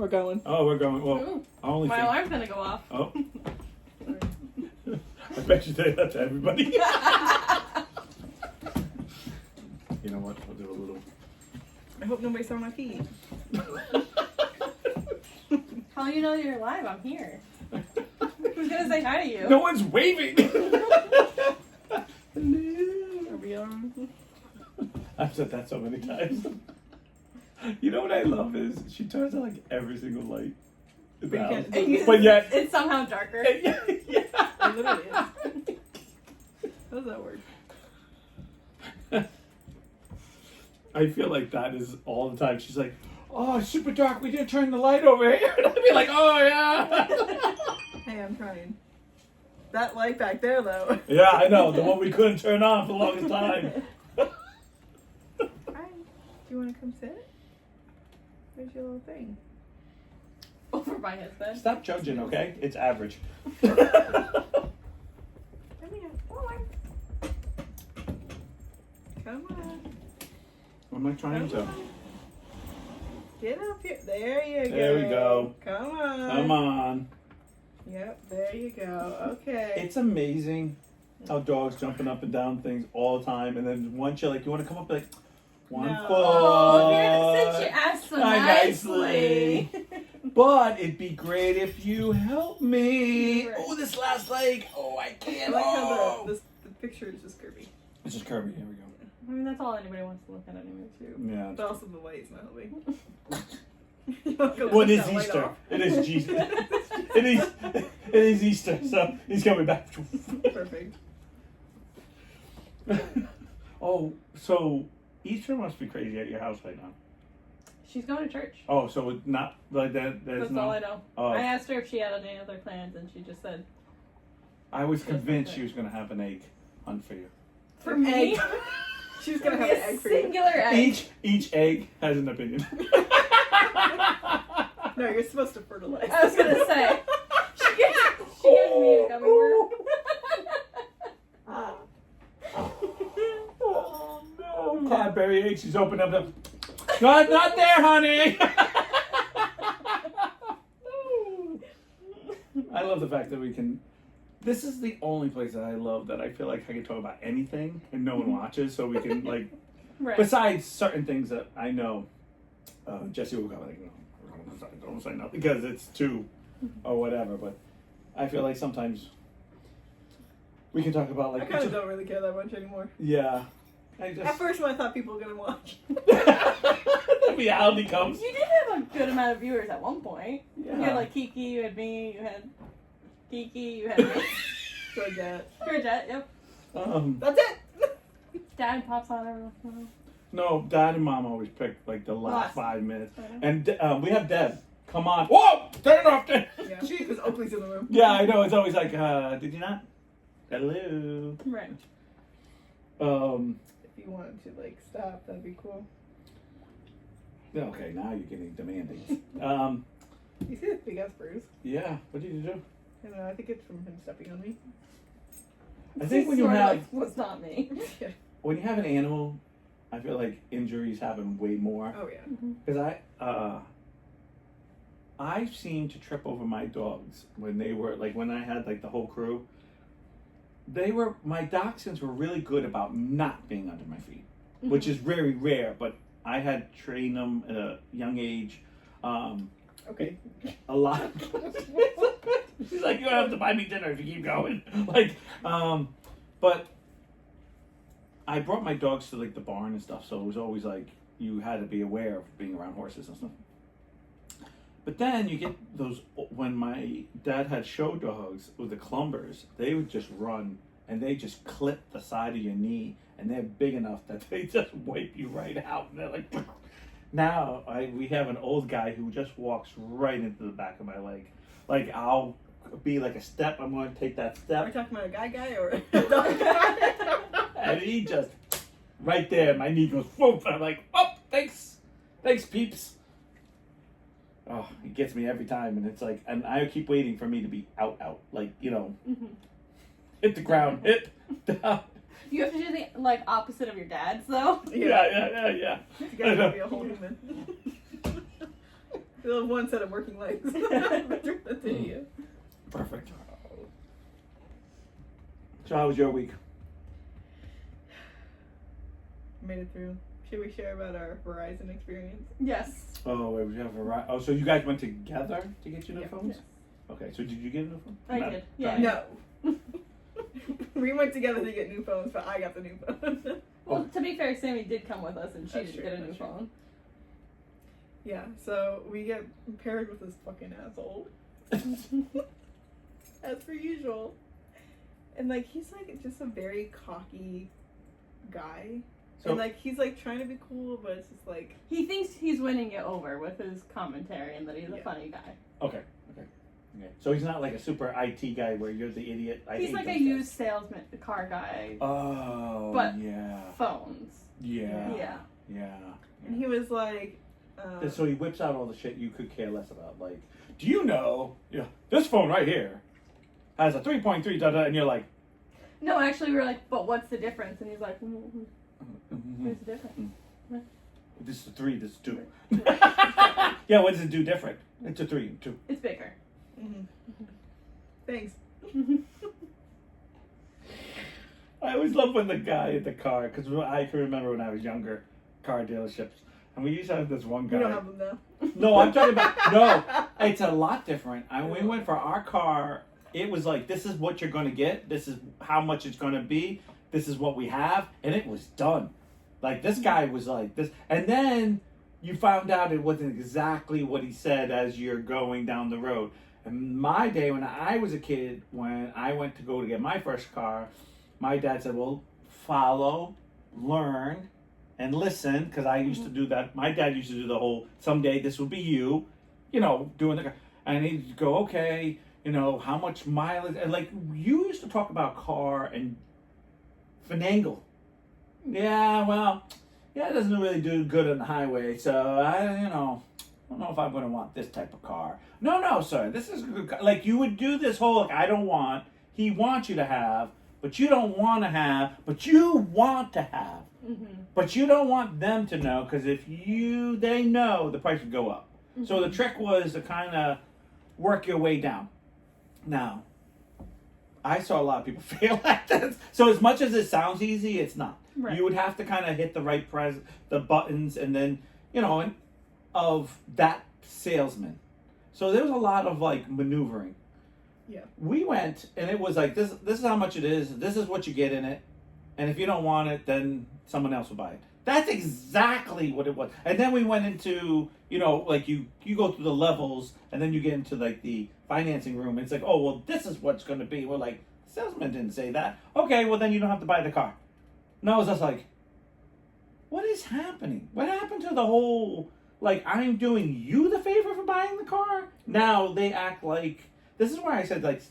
we're going. Oh, we're going. Well, Ooh, I only my think... alarm's gonna go off. Oh. I bet you say that to everybody. You know what? We'll do a little... I hope nobody's throwing my feet. How do you know you're alive? I'm here. Who's gonna say hi to you? No one's waving! Are we on? I've said that so many times. You know what I love is she turns on like every single light. in the house. But yet... It's somehow darker. Yeah. It literally is. How does that work? I feel like that is all the time. She's like, oh, it's super dark. We didn't turn the light over here. And I'd be like, oh, yeah. Hey, I'm trying. That light back there, though. Yeah, I know. The one we couldn't turn on for the longest time. Hi. Do you want to come sit? There's your little thing. Over by his bed. Stop judging, okay? It's average. Come here. Come on. What am I trying to? Get up here. There you go. There we go. Come on. Come on. Yep, there you go. Okay. It's amazing how dogs jumping up and down things all the time. And then once you're like, you want to come up, like, one No. foot. Oh, since you asked so Nicely. nicely. But it'd be great if you help me. Right. Oh, this last leg. Oh, I I can't. like how Oh. the picture is just curvy. This is Kirby. Here we go. I mean, that's all anybody wants to look at anyway, too. Yeah. But also the light's not helping. Well, it is Easter. It is Jesus. It is Easter. So he's coming back. Perfect. Oh, so Easter must be crazy at your house right now. She's going to church. Oh, so it's not like that. There's That's no. all I know. Oh. I asked her if she had any other plans, and she just said, I was convinced she was going to have an egg hunt for you. for An me? egg. She's gonna have an egg for you. singular egg. Each egg has an opinion. No, you're supposed to fertilize. I was gonna say. She gives me a gummy worm. Oh no! Cadbury eggs. She's opened up. Not there, honey. I love the fact that we can. This is the only place that I love that I feel like I can talk about anything and no one watches, so we can like. Right. Besides certain things that I know, Jesse will go like, no, don't say nothing because it's too, or whatever. But I feel like sometimes we can talk about like. I kind of don't really care that much anymore. Yeah. I just. At first, when I thought people were gonna watch. The reality comes. You did have a good amount of viewers at one point. Yeah. You had like Kiki, you had me, you had Kiki, you had me. Georgette. Georgette, yep. That's it. Dad pops on every once in a while. No, Dad and Mom always pick like the last 5 minutes, Okay. and we have Deb. Come on. Whoa! Turn it off. Yeah, because Oakley's in the room. Yeah, I know. It's always like, did you not? Hello. Right. If you wanted to like stop, that'd be cool. Okay, now you're getting demanding. You see this big ass bruise? Yeah. What did you do? I don't know. I think it's from him stepping on me. I think when you Sort of have like, was not me. Yeah. when you have an animal, I feel like injuries happen way more. Oh yeah. Because I seem to trip over my dogs when they were like when I had like the whole crew. My dachshunds were really good about not being under my feet, which is very rare. But I had trained them at a young age. Okay. A lot. She's like, you don't have to buy me dinner if you keep going. Like, but I brought my dogs to like the barn and stuff, so it was always like you had to be aware of being around horses and stuff. But then you get those, when my dad had show dogs with the clumbers, they would just run and they just clip the side of your knee, and they're big enough that they just wipe you right out. And they're like, now we have an old guy who just walks right into the back of my leg. Like I'll be like a step, I'm going to take that Are step. we talking about a guy or a dog guy? And he just, right there, my knee goes, whoop, and I'm like, oh, thanks, peeps. Oh, he gets me every time, and it's like, and I keep waiting for me to be out, like, you know, hit the ground, hit down. You have to do the like opposite of your dad's though. Yeah. You gotta be a whole human. They'll have one set of working legs. That's idiot. Perfect. So how was your week? Made it through. Should we share about our Verizon experience? Yes. Oh, wait, we have a so you guys went together to get your new Yeah. phones? Yes. Okay, so did you get a new phone? I Not did. Yeah. trying. No. We went together to get new phones, but I got the new phone. Well, to be fair, Sammy did come with us, and she That's didn't true, get a new that's true. phone. Yeah, so we get paired with this fucking asshole. As per usual. And like he's like just a very cocky guy. So- And like he's like trying to be cool, but it's just like He thinks he's winning you over with his commentary, and that he's a Yeah. funny guy. Okay. So he's not like a super IT guy where you're the idiot. He's like a used salesman, car guy. Oh, But- yeah. Phones. Yeah. Yeah. and he was like So he whips out all the shit you could care less about. Like, do you know, this phone right here has a 3.3 da da, and you're like, No, actually, we were like, but what's the difference? And he's like, where's the difference? this is a 3, this is 2. Yeah, what does it do different? It's a 3, 2. It's bigger. thanks. I always love when the guy at the car, because I can remember when I was younger, car dealerships, and we used to have this one guy. We don't have them now. No, I'm talking about, no, it's a lot different. We went for our car, it was like, this is what you're going to get, this is how much it's going to be, this is what we have, and it was done. Like, this guy was like this, and then you found out it wasn't exactly what he said as you're going down the road. In my day, when I was a kid, when I went to go to get my first car, my dad said, well, follow, learn, and listen, because I used to do that. My dad used to do the whole, someday this will be you, doing the car. And he'd go, okay, how much mileage, and like, you used to talk about car and finagle. Yeah, well, it doesn't really do good on the highway, so I don't know if I'm going to want this type of car. No, sir, this is a good car. Like, you would do this whole, like, he wants you to have, but you don't want to have, but you want to have. But you don't want them to know, because if they know, the price would go up. So the trick was to kind of work your way down. Now, I saw a lot of people fail at this. So as much as it sounds easy, it's not. Right. You would have to kind of hit the right the buttons, and then, of that salesman. So there was a lot of like maneuvering. Yeah. We went, and it was like, this is how much it is, this is what you get in it, and if you don't want it, then someone else will buy it. That's exactly what it was. And then we went into, like you go through the levels, and then you get into like the financing room, and it's like, oh, well, this is what's going to be. We're like, the salesman didn't say that. Okay, well, then you don't have to buy the car. And I was just like, what is happening? What happened to the whole, like, I'm doing you the favor for buying the car? Now they act like, this is why I said, like,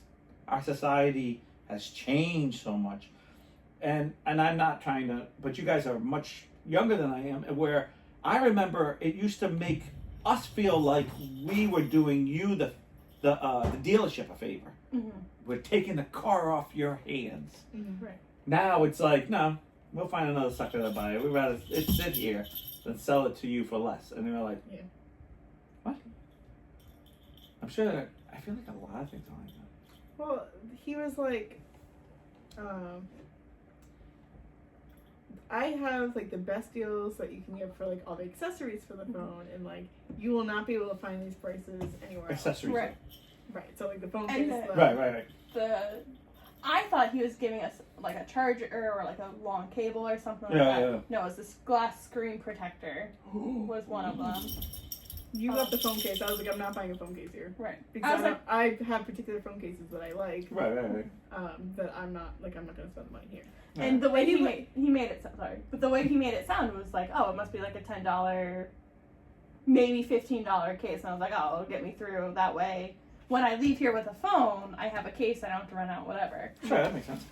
our society has changed so much. And I'm not trying to, but you guys are much younger than I am, where I remember it used to make us feel like we were doing you the dealership a favor. We're taking the car off your hands. Right. Now it's like, no, we'll find another sucker to buy it. We'd rather it sit here than sell it to you for less. And they're like, Yeah. what? I'm sure I feel like a lot of things are like that. Well, he was like, I have like the best deals that you can get for like all the accessories for the phone, and like you will not be able to find these prices anywhere else. Accessories. Right. Right. So like the phone And case. the- Right. I thought he was giving us like a charger or like a long cable or something like Yeah, that. yeah. No, it was this glass screen protector was one of them. You got the phone case. I was like, I'm not buying a phone case here Right. because I was like, I have particular phone cases that I like. Right. That I'm not gonna spend the money here. and the way And he made it sound, sorry, but the way he made it sound was like, oh, it must be like a $10, maybe $15 case, and I was like, oh, it'll get me through that way. When I leave here with a phone, I have a case, I don't have to run out, whatever. Sure, that makes sense.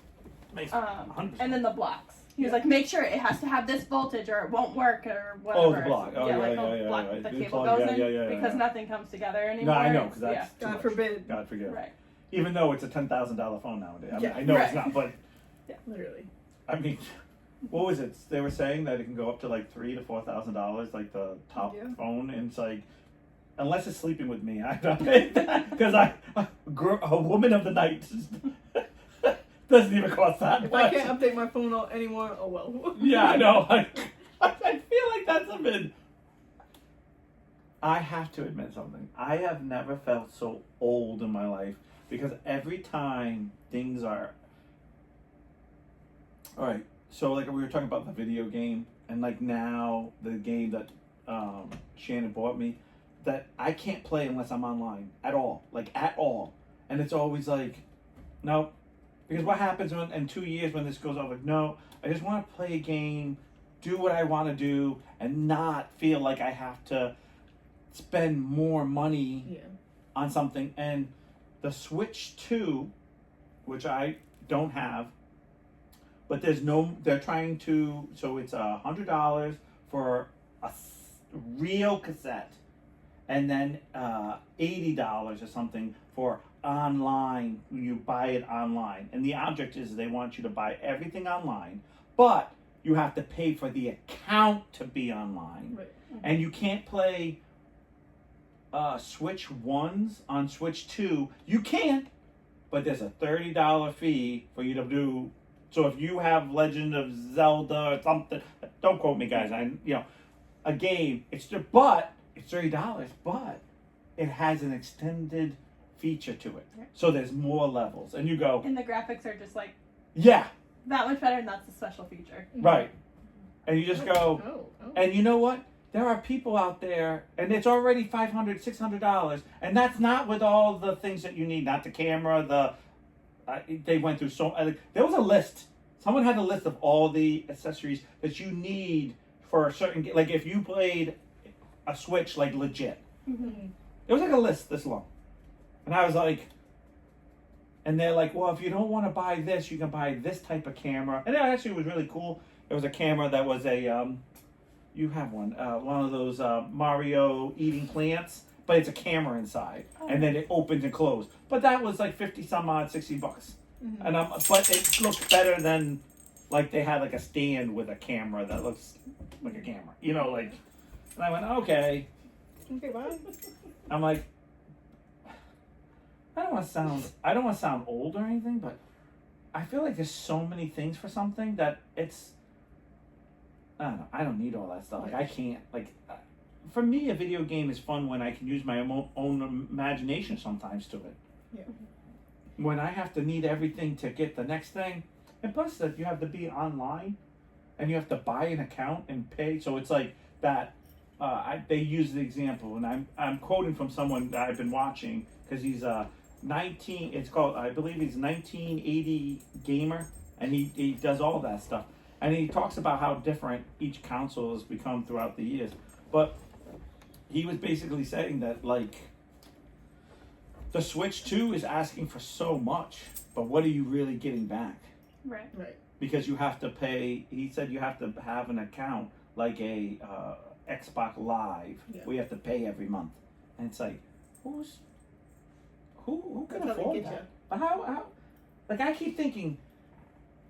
Makes 100%. And then the blocks. He was like, make sure it has to have this voltage or it won't work or whatever. Oh, the block. Oh, yeah, the block right. the The cable plug, goes yeah, in yeah, because yeah. nothing comes together No, anymore. I know, because that's too God much. forbid. God forgive. Right. Even though it's a $10,000 phone nowadays. I mean, Yeah, I know it's right. not, but Literally. I mean, what was it? They were saying that it can go up to like $3,000 to $4,000, like the top Yeah. phone, and it's like, unless it's sleeping with me, I don't because a woman of the night doesn't even cost that If much. I can't update my phone anymore, oh well. Yeah, I know. I feel like that's a bit. I have to admit something. I have never felt so old in my life because every time things are. All right, so like we were talking about the video game, and like now the game that Shannon bought me, that I can't play unless I'm online at all, like at all, and it's always like, nope, because what happens when in 2 years when this goes over? No, I just want to play a game, do what I want to do, and not feel like I have to spend more money on something. And the Switch 2, which I don't have, but they're trying to, so it's $100 for a real cassette, and then $80 or something for online, you buy it online. And the object is they want you to buy everything online, but you have to pay for the account to be online. Right. And you can't play Switch 1s on Switch 2. You can, but there's a $30 fee for you to do. So if you have Legend of Zelda or something, don't quote me, guys. A game. But it's $30, but it has an extended feature to it. Yeah. So there's more levels, and you go, And the graphics are just like yeah, that much better, and that's a special feature. right. And you just go, Oh. and you know what? There are people out there, and it's already $500, $600, and that's not with all the things that you need. Not the camera, they went through there was a list. Someone had a list of all the accessories that you need for a certain game. Like if you played a Switch, like legit. Mm-hmm. It was like a list this long. And I was like, and they're like, well, if you don't want to buy this, you can buy this type of camera. And it actually was really cool. It was a camera that was you have one of those Mario eating plants, but it's a camera inside. Oh. And then it opens and closes. But that was like 50 some odd, $60. Mm-hmm. And but it looked better than like they had like a stand with a camera that looks like a camera. And I went, okay. Okay, bye. I'm like, I don't want to sound old or anything, but I feel like there's so many things for something that it's, I don't know, I don't need all that stuff. Like I can't, for me a video game is fun when I can use my own imagination sometimes to it. Yeah. When I have to need everything to get the next thing, and plus that you have to be online, and you have to buy an account and pay, so it's like that. They use the example, and I'm quoting from someone that I've been watching because he's 19. It's called, I believe he's 1980 gamer, and he does all that stuff, and he talks about how different each console has become throughout the years. But he was basically saying that like the Switch 2 is asking for so much, but what are you really getting back? Right. Right. Because you have to pay. He said you have to have an account like a Xbox Live. Yeah. We have to pay every month, and it's like, who can That's how they afford get that? But how? Like I keep thinking,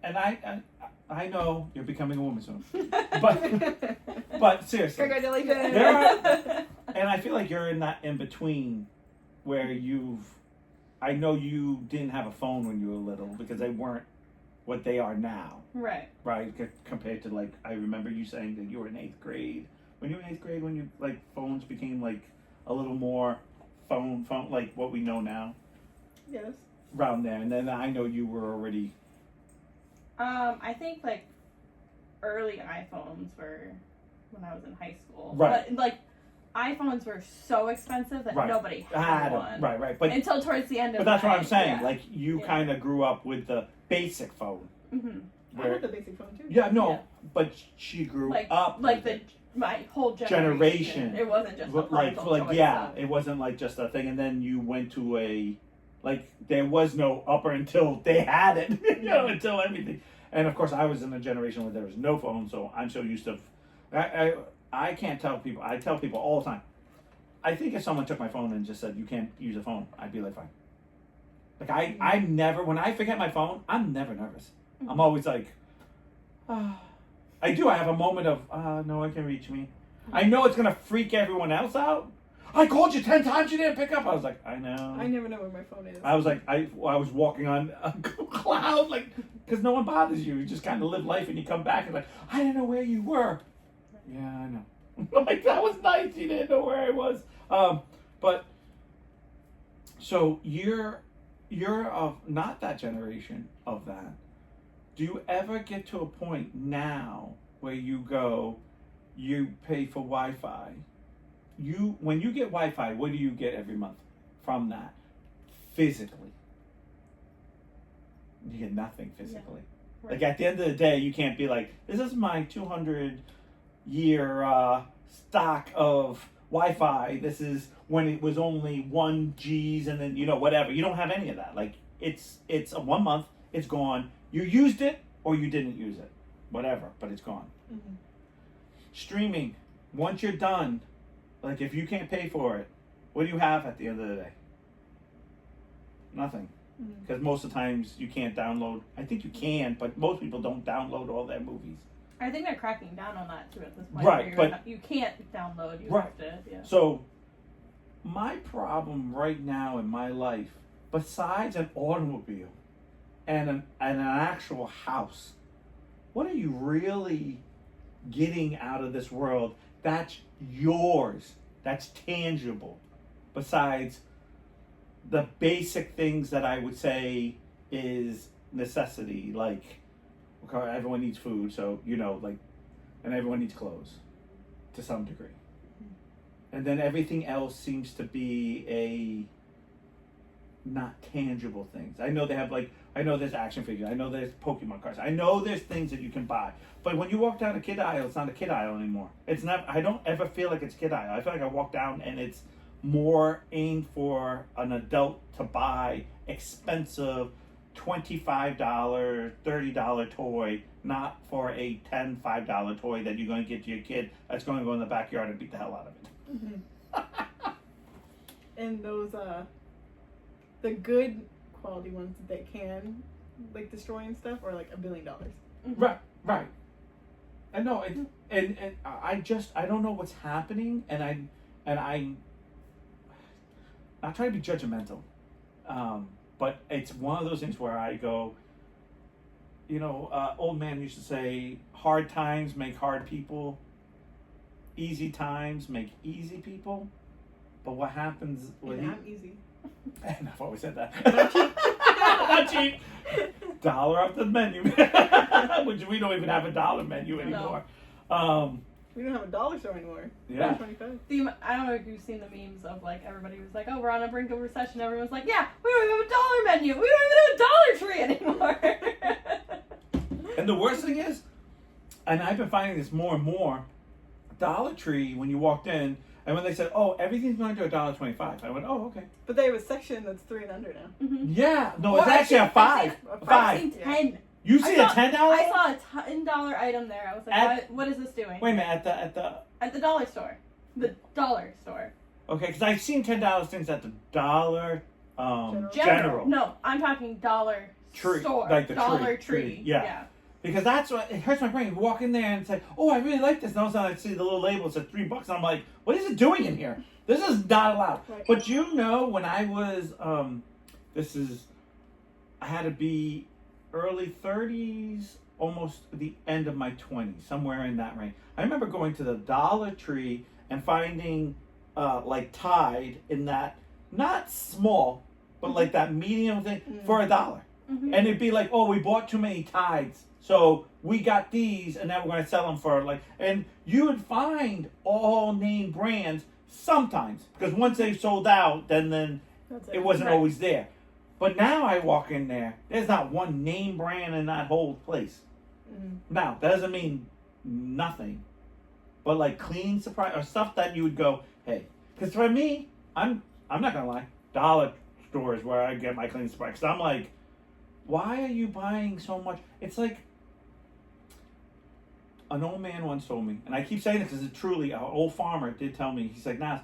and I know you're becoming a woman soon, but seriously, Congratulations. There are, and I feel like you're in that in between where I know you didn't have a phone when you were little because they weren't what they are now. Right. Right, compared to like, I remember you saying that you were in 8th grade. When you were in 8th grade, when you, like, phones became like a little more phone, like what we know now. Yes. Around there, and then I know you were already. I think like early iPhones were when I was in high school. Right. But like iPhones were so expensive that Right. nobody had one. Right. But Until towards the end of but that's what I'm saying. Yeah. Like you Yeah. kind of grew up with the basic phone. Mm-hmm. I had the basic phone too. Yeah, no, Yeah. but she grew Like up like with my whole Generation. It wasn't just a like parental choice yeah, of- it wasn't like just a thing. And then you went to a like there was no upper until they had it, until everything. And of course, I was in a generation where there was no phone, so I'm so used to. I can't tell people. I tell people all the time. I think if someone took my phone and just said you can't use a phone, I'd be like fine. Like I never when I forget my phone, I'm never nervous. I'm always like, I do. I have a moment of no one can reach me. I know it's gonna freak everyone else out. I called you 10 times, you didn't pick up. I was like, I know. I never know where my phone is. I was like, I was walking on a cloud, like, because no one bothers you. You just kind of live life, and you come back and like, I didn't know where you were. Yeah, I know. Like, that was nice. You didn't know where I was. But so you're of not that generation of that. Do you ever get to a point now where you go, you pay for Wi-Fi? When you get Wi-Fi, what do you get every month from that physically? You get nothing physically. Yeah. Right. Like at the end of the day, you can't be like, this is my 200-year stock of Wi-Fi. This is when it was only 1 G's and then, whatever. You don't have any of that. Like it's a 1 month, it's gone. You used it or you didn't use it. Whatever, but it's gone. Mm-hmm. Streaming, once you're done, like if you can't pay for it, what do you have at the end of the day? Nothing. Because most of the times you can't download. I think you can, but most people don't download all their movies. I think they're cracking down on that too at this point. Right, but you can't download. You right. have to. Yeah. So my problem right now in my life, besides an automobile and an actual house, what are you really getting out of this world that's yours, that's tangible, besides the basic things that I would say is necessity, like everyone needs food, so and everyone needs clothes to some degree. And then everything else seems to be a not tangible things. I know they have I know there's action figures, I know there's Pokemon cards, I know there's things that you can buy. But when you walk down a kid aisle, it's not a kid aisle anymore. It's not. I don't ever feel like it's kid aisle. I feel like I walk down and it's more aimed for an adult to buy expensive $25, $30 toy, not for a $10, $5 toy that you're going to get to your kid that's going to go in the backyard and beat the hell out of it. Mm-hmm. And those, the good quality ones that they can, destroy and stuff, are like $1 billion. Mm-hmm. Right. I know, and I don't know what's happening, and I'm not trying to be judgmental, but it's one of those things where I go, old man used to say, hard times make hard people, easy times make easy people, but what happens when I'm easy. And I've always said that. Not cheap. Dollar off the menu. Which we don't even have a dollar menu anymore. No. We don't have a dollar store anymore. Yeah. $1.25. I don't know if you've seen the memes of everybody was like, oh, we're on the brink of recession. Everyone's like, yeah, we don't even have a dollar menu. We don't even have a Dollar Tree anymore. And the worst thing is, and I've been finding this more and more, Dollar Tree, when you walked in, and when they said, oh, everything's going to $1.25, I went, oh, okay. But they have a section that's $3 and under now. Mm-hmm. Yeah. No, it's actually a $5. I've seen 10. You see a $10? I saw a $10 item there. I was like, what is this doing? Wait a minute, at the dollar store. The dollar store. Okay, because I've seen $10 things at the Dollar General. No, I'm talking Dollar Tree, Store. like the Dollar tree. Tree. Yeah. Because that's what, it hurts my brain. You walk in there and say, oh, I really like this. And all of a sudden I see the little label, it says $3. And I'm like, what is it doing in here? This is not allowed. Right. But when I was, I had to be early 30s, almost the end of my 20s, somewhere in that range. I remember going to the Dollar Tree and finding, Tide in that, not small, but that medium thing for $1. Mm-hmm. And it'd be like, oh, we bought too many Tides, so we got these, and now we're going to sell them for and you would find all name brands sometimes, because once they sold out, then it wasn't always there. But now I walk in there, there's not one name brand in that whole place. Mm-hmm. Now, that doesn't mean nothing, but clean surprise, or stuff that you would go, hey, because for me, I'm not going to lie, dollar store is where I get my clean surprise, because I'm like, why are you buying so much? It's like, an old man once told me, and I keep saying this because it's truly, an old farmer did tell me, he's like, Nas,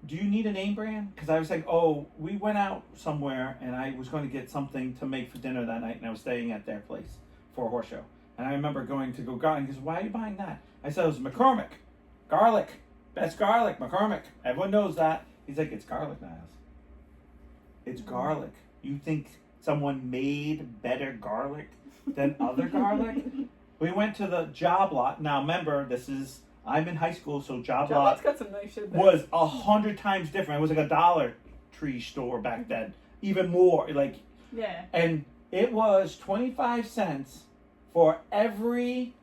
do you need a name brand? Because I was like, oh, we went out somewhere, and I was going to get something to make for dinner that night, and I was staying at their place for a horse show. And I remember going to go garden. He goes, why are you buying that? I said, it was McCormick, garlic. That's garlic, McCormick. Everyone knows that. He's like, it's garlic, Niles. It's garlic. You think someone made better garlic than other garlic? We went to the job lot. Now remember, I'm in high school, so job lot Lot's got some nice shit there. was 100 times different. It was like a Dollar Tree store back then. Even more, like, Yeah. and it was 25 cents for every,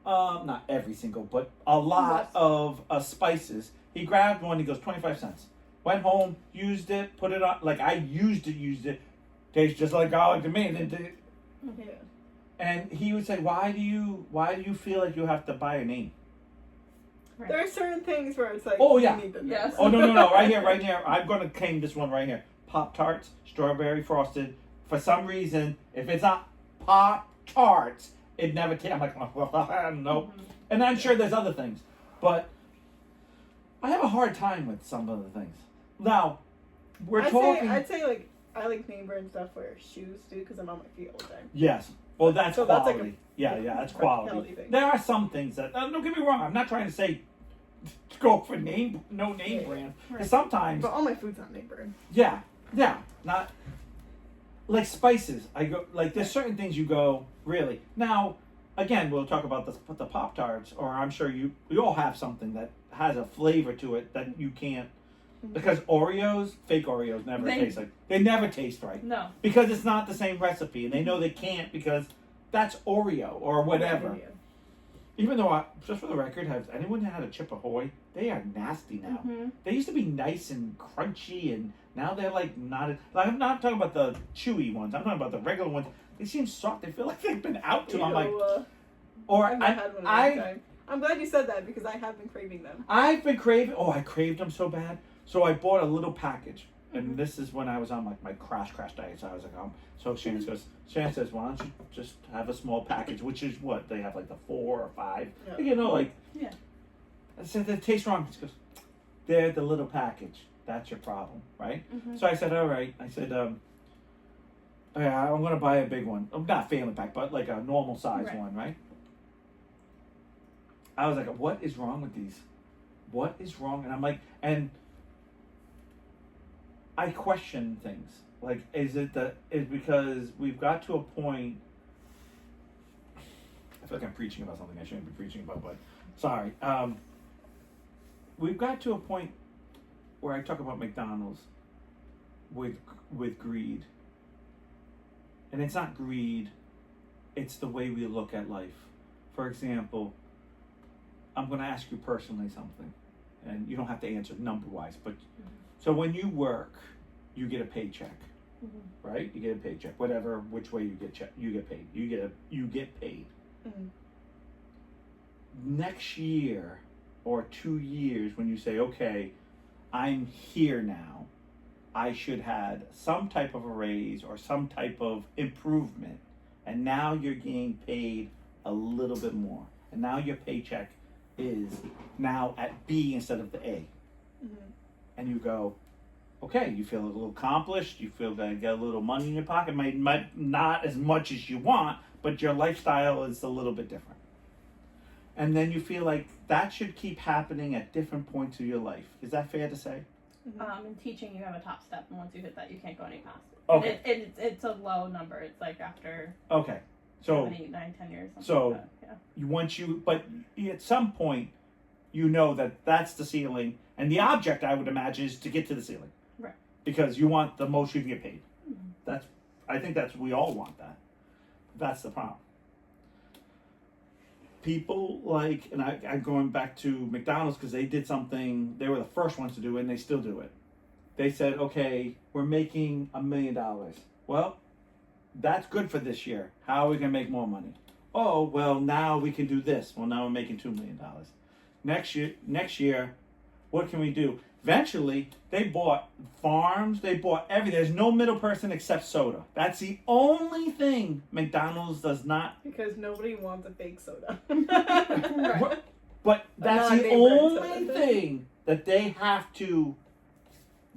not every single, but a lot of spices. He grabbed one, he goes, 25 cents. Went home, used it, put it on, like I used it. Tastes just like garlic to me. Yeah. And he would say, why do you feel like you have to buy a name? Right. There are certain things where it's like, Oh, you yeah. need the Yes. Oh, no, right here. I'm going to claim this one right here. Pop-Tarts, strawberry frosted. For some reason, if it's not Pop-Tarts, it never tastes. I'm like, nope. Mm-hmm. And I'm sure there's other things. But I have a hard time with some of the things. Now, I'd say like, I like name brand stuff for shoes too, because I'm on my feet all the time. Yes. Well, that's So that's quality. like That's practicality quality. thing. There are some things that, don't get me wrong, I'm not trying to say go for no name Yeah. brand. Right. Sometimes, But all my food's not name brand. yeah, not like spices. I go like there's certain things you go really. Now, again, we'll talk about the Pop-Tarts, or I'm sure we all have something that has a flavor to it that you can't, because fake Oreos never taste like, they never taste right. No. Because it's not the same recipe, and they know they can't because that's Oreo or whatever. Yeah. Even though, just for the record, has anyone had a Chip Ahoy? They are nasty now. Mm-hmm. They used to be nice and crunchy, and now they're like not. Like, I'm not talking about the chewy ones. I'm talking about the regular ones. They seem soft. They feel like they've been out too. I'm like, or I've not had one in a long time. I'm glad you said that because I have been craving them. I've been craving. Oh, I craved them so bad. So I bought a little package, and this is when I was on like my crash diet. So I was like, So Shannon says, why don't you just have a small package, which is what they have, like the 4 or 5. Yeah. You know, like. Yeah. I said, that tastes wrong. She goes, they're the little package. That's your problem, right? Mm-hmm. So I said, all right. I said, yeah, I'm going to buy a big one. Not family pack, but like a normal size one, right? I was like, what is wrong with these? What is wrong? And I'm like, and I question things. Like, is because we've got to a point, I feel like I'm preaching about something I shouldn't be preaching about, but sorry. We've got to a point where I talk about McDonald's with greed. And it's not greed, it's the way we look at life. For example, I'm going to ask you personally something, and you don't have to answer number-wise, but so when you work, you get a paycheck, right? You get a paycheck, whatever, which way you get paid. You get paid. Mm-hmm. Next year or 2 years, when you say, okay, I'm here now, I should have some type of a raise or some type of improvement, and now you're getting paid a little bit more, and now your paycheck is now at B instead of the A. Mm-hmm. And you go, okay, you feel a little accomplished, you feel that you get a little money in your pocket, might not as much as you want, but your lifestyle is a little bit different. And then you feel like that should keep happening at different points of your life. Is that fair to say? In teaching, you have a top step, and once you hit that, you can't go any past it. Okay. It's a low number. It's like after Okay. So 7, 8, 9, 10 years. so Like that. but at some point, you know that that's the ceiling, and the object, I would imagine, is to get to the ceiling. Right. Because you want the most you can get paid. Mm-hmm. I think we all want that. That's the problem. People like, and I'm going back to McDonald's because they did something, they were the first ones to do it, and they still do it. They said, okay, we're making $1 million. Well, that's good for this year. How are we going to make more money? Oh, well, now we can do this. Well, now we're making $2 million. Next year, what can we do? Eventually, they bought farms, they bought everything. There's no middle person except soda. That's the only thing McDonald's does not. Because nobody wants a fake soda. Right. But that's the non-name brand only soda. thing that they have to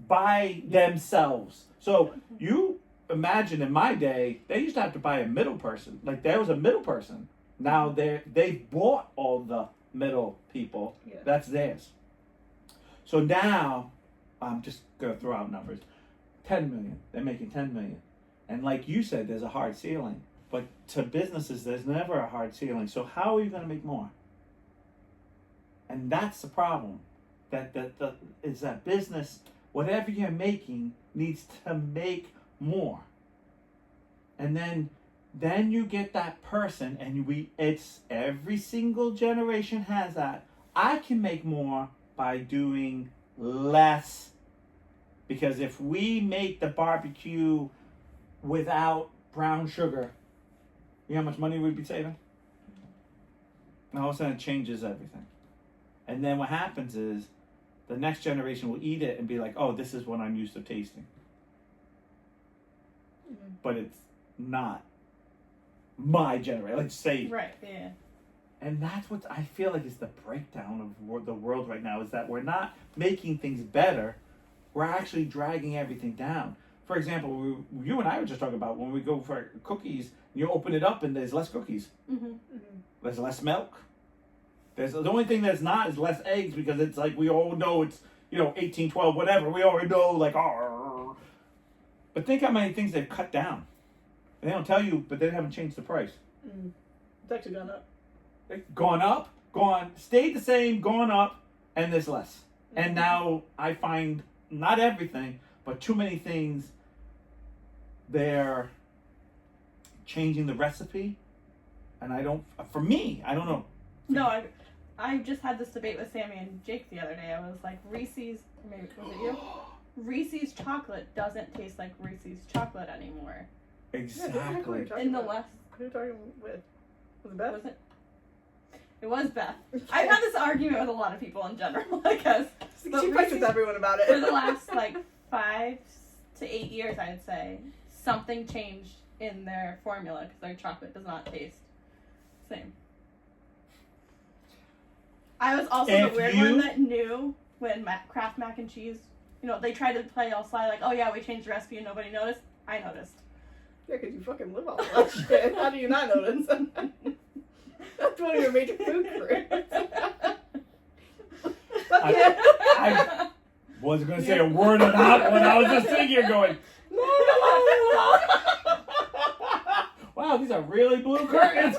buy themselves. So you imagine in my day, they used to have to buy a middle person. Like there was a middle person. Now they bought all the middle people. Yeah. That's theirs. So now, I'm just gonna throw out numbers. 10 million. They're making 10 million. And like you said, there's a hard ceiling. But to businesses, there's never a hard ceiling. So how are you gonna make more? And that's the problem. Is that business, whatever you're making, needs to make more. And then you get that person, and it's every single generation has that. I can make more by doing less. Because if we make the barbecue without brown sugar, you know how much money we'd be saving? And all of a sudden it changes everything. And then what happens is the next generation will eat it and be like, oh, this is what I'm used to tasting. Mm-hmm. But it's not my generation. Let's say. Right, yeah. And that's what I feel like is the breakdown of the world right now, is that we're not making things better. We're actually dragging everything down. For example, you and I were just talking about when we go for cookies, you open it up and there's less cookies. Mm-hmm. Mm-hmm. There's less milk. There's the only thing that's not is less eggs, because it's like we all know it's 18, 12, whatever. We already know like oh. But think how many things they've cut down. And they don't tell you, but they haven't changed the price. Mm. It's actually gone up. Gone up, stayed the same, gone up, and there's less. Mm-hmm. And now I find not everything, but too many things, they're changing the recipe. And I don't know. No, I just had this debate with Sammy and Jake the other day. I was like, Reese's, maybe was it you? Reese's chocolate doesn't taste like Reese's chocolate anymore. Exactly. Yeah, In the last, who are you talking with? Was it Beth? was it? It was Beth. I've had this argument with a lot of people in general, I guess. She But fights Reese's- with everyone about it. For the last 5 to 8 years, I'd say, something changed in their formula because their chocolate does not taste the same. I was also If the weird you- one that knew when Kraft mac and cheese, they tried to play all sly like, oh yeah, we changed the recipe and nobody noticed. I noticed. Yeah, because you fucking live off that shit. How do you not notice? That's one of your major food groups. I wasn't going to say a word on that one. I was just sitting here going, wow, these are really blue curtains.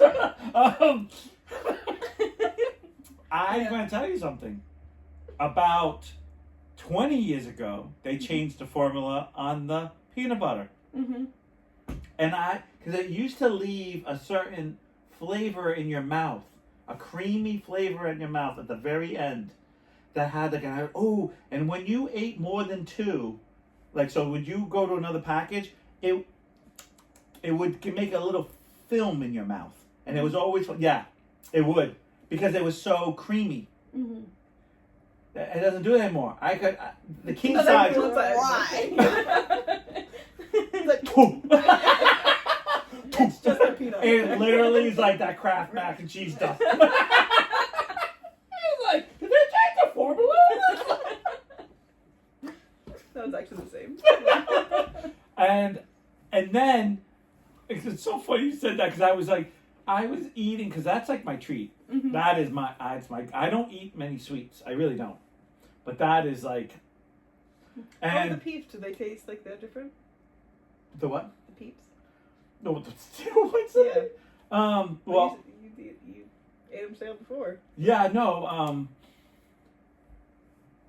I'm going to tell you something. About 20 years ago, they changed the formula on the peanut butter. Mm-hmm. And because it used to leave a certain flavor in your mouth, a creamy flavor in your mouth at the very end that had and when you ate more than 2, so would you go to another package, it would make a little film in your mouth. And it was always, it would, because it was so creamy. Mm-hmm. It doesn't do that anymore. The king size. It's like, it's just a peanut. It literally is like that Kraft mac and cheese stuff. It's like, did they change the formula? That was actually the same. And then, it's so funny you said that, because I was eating, because that's like my treat. Mm-hmm. That is I don't eat many sweets. I really don't. But that is like, and the Peeps, do they taste like they're different? the what? The Peeps? No, what's that? Well, you ate them stale before. yeah, no,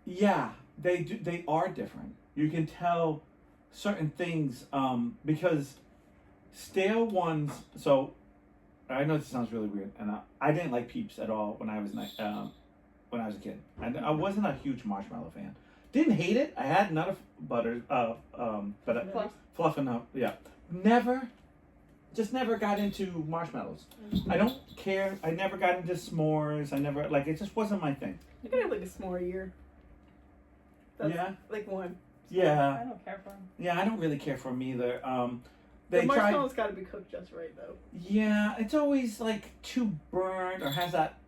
yeah, they are different. You can tell certain things, because stale ones, so I know this sounds really weird, and I didn't like Peeps at all when I was a kid, and I wasn't a huge marshmallow fan. Didn't hate it. I had none of butter, but fluff enough. Yeah, never got into marshmallows. Mm-hmm. I don't care. I never got into s'mores. I never it just wasn't my thing. You can have like a s'more a year. That's like one. Yeah. I don't care for them. Yeah, I don't really care for them either. The They tried. marshmallow's got to be cooked just right though. Yeah, it's always too burnt or has that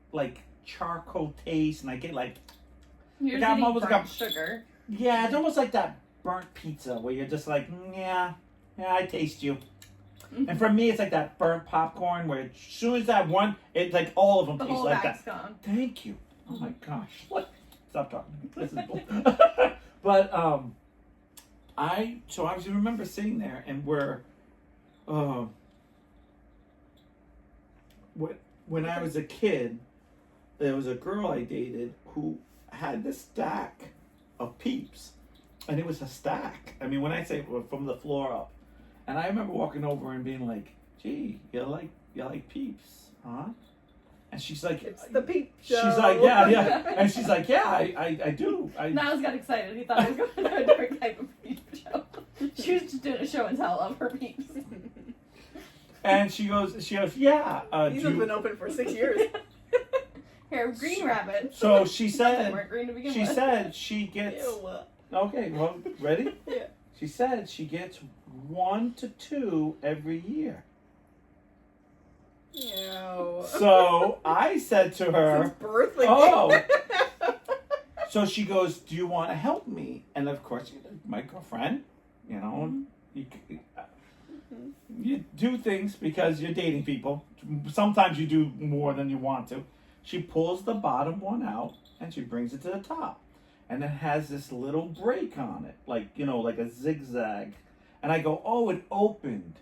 charcoal taste, and I get You're got eating almost burnt got- sugar. yeah, it's almost like that burnt pizza where you're just yeah, I taste you. Mm-hmm. And for me, it's like that burnt popcorn where as soon as that one, it's like all of them The taste whole like bag's that. gone. Thank you. Oh my gosh, what? It's Stop talking. This is bull. But I remember sitting there and when I was a kid, there was a girl I dated who had this stack of Peeps, and it was a stack. I mean, when I say from the floor up, and I remember walking over and being like, "Gee, you like Peeps, huh?" And she's like, It's the Peep Show. She's like, yeah. And she's like, yeah, I do. Niles got excited. He thought he was going to do a different type of peep show. She was just doing a show and tell of her peeps. And she goes, yeah. These have been open for 6 years. Hair of green rabbit. So she said, Weren't green to begin she with. said she gets, Ew. okay, well, ready? Yeah. She said she gets 1 to 2 every year. Ew. So I said to her, Since birth, like, oh. So she goes, do you want to help me? And of course, my girlfriend, you know, you do things because you're dating people. Sometimes you do more than you want to. She pulls the bottom one out and she brings it to the top. And it has this little break on it, like, you know, like a zigzag. And I go, oh, it opened.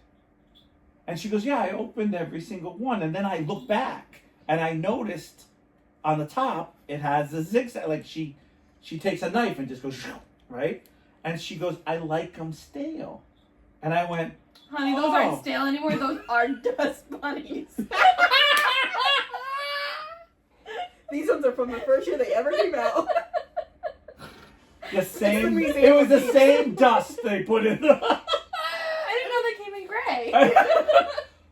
And she goes, yeah, I opened every single one. And then I look back and I noticed on the top, it has a zigzag. Like she takes a knife and just goes, right? And she goes, I like them stale. And I went, Honey, those aren't stale anymore. Those are dust bunnies. These ones are from the first year they ever came out. The same. It's the It was the museum. same dust they put in. I didn't know they came in gray.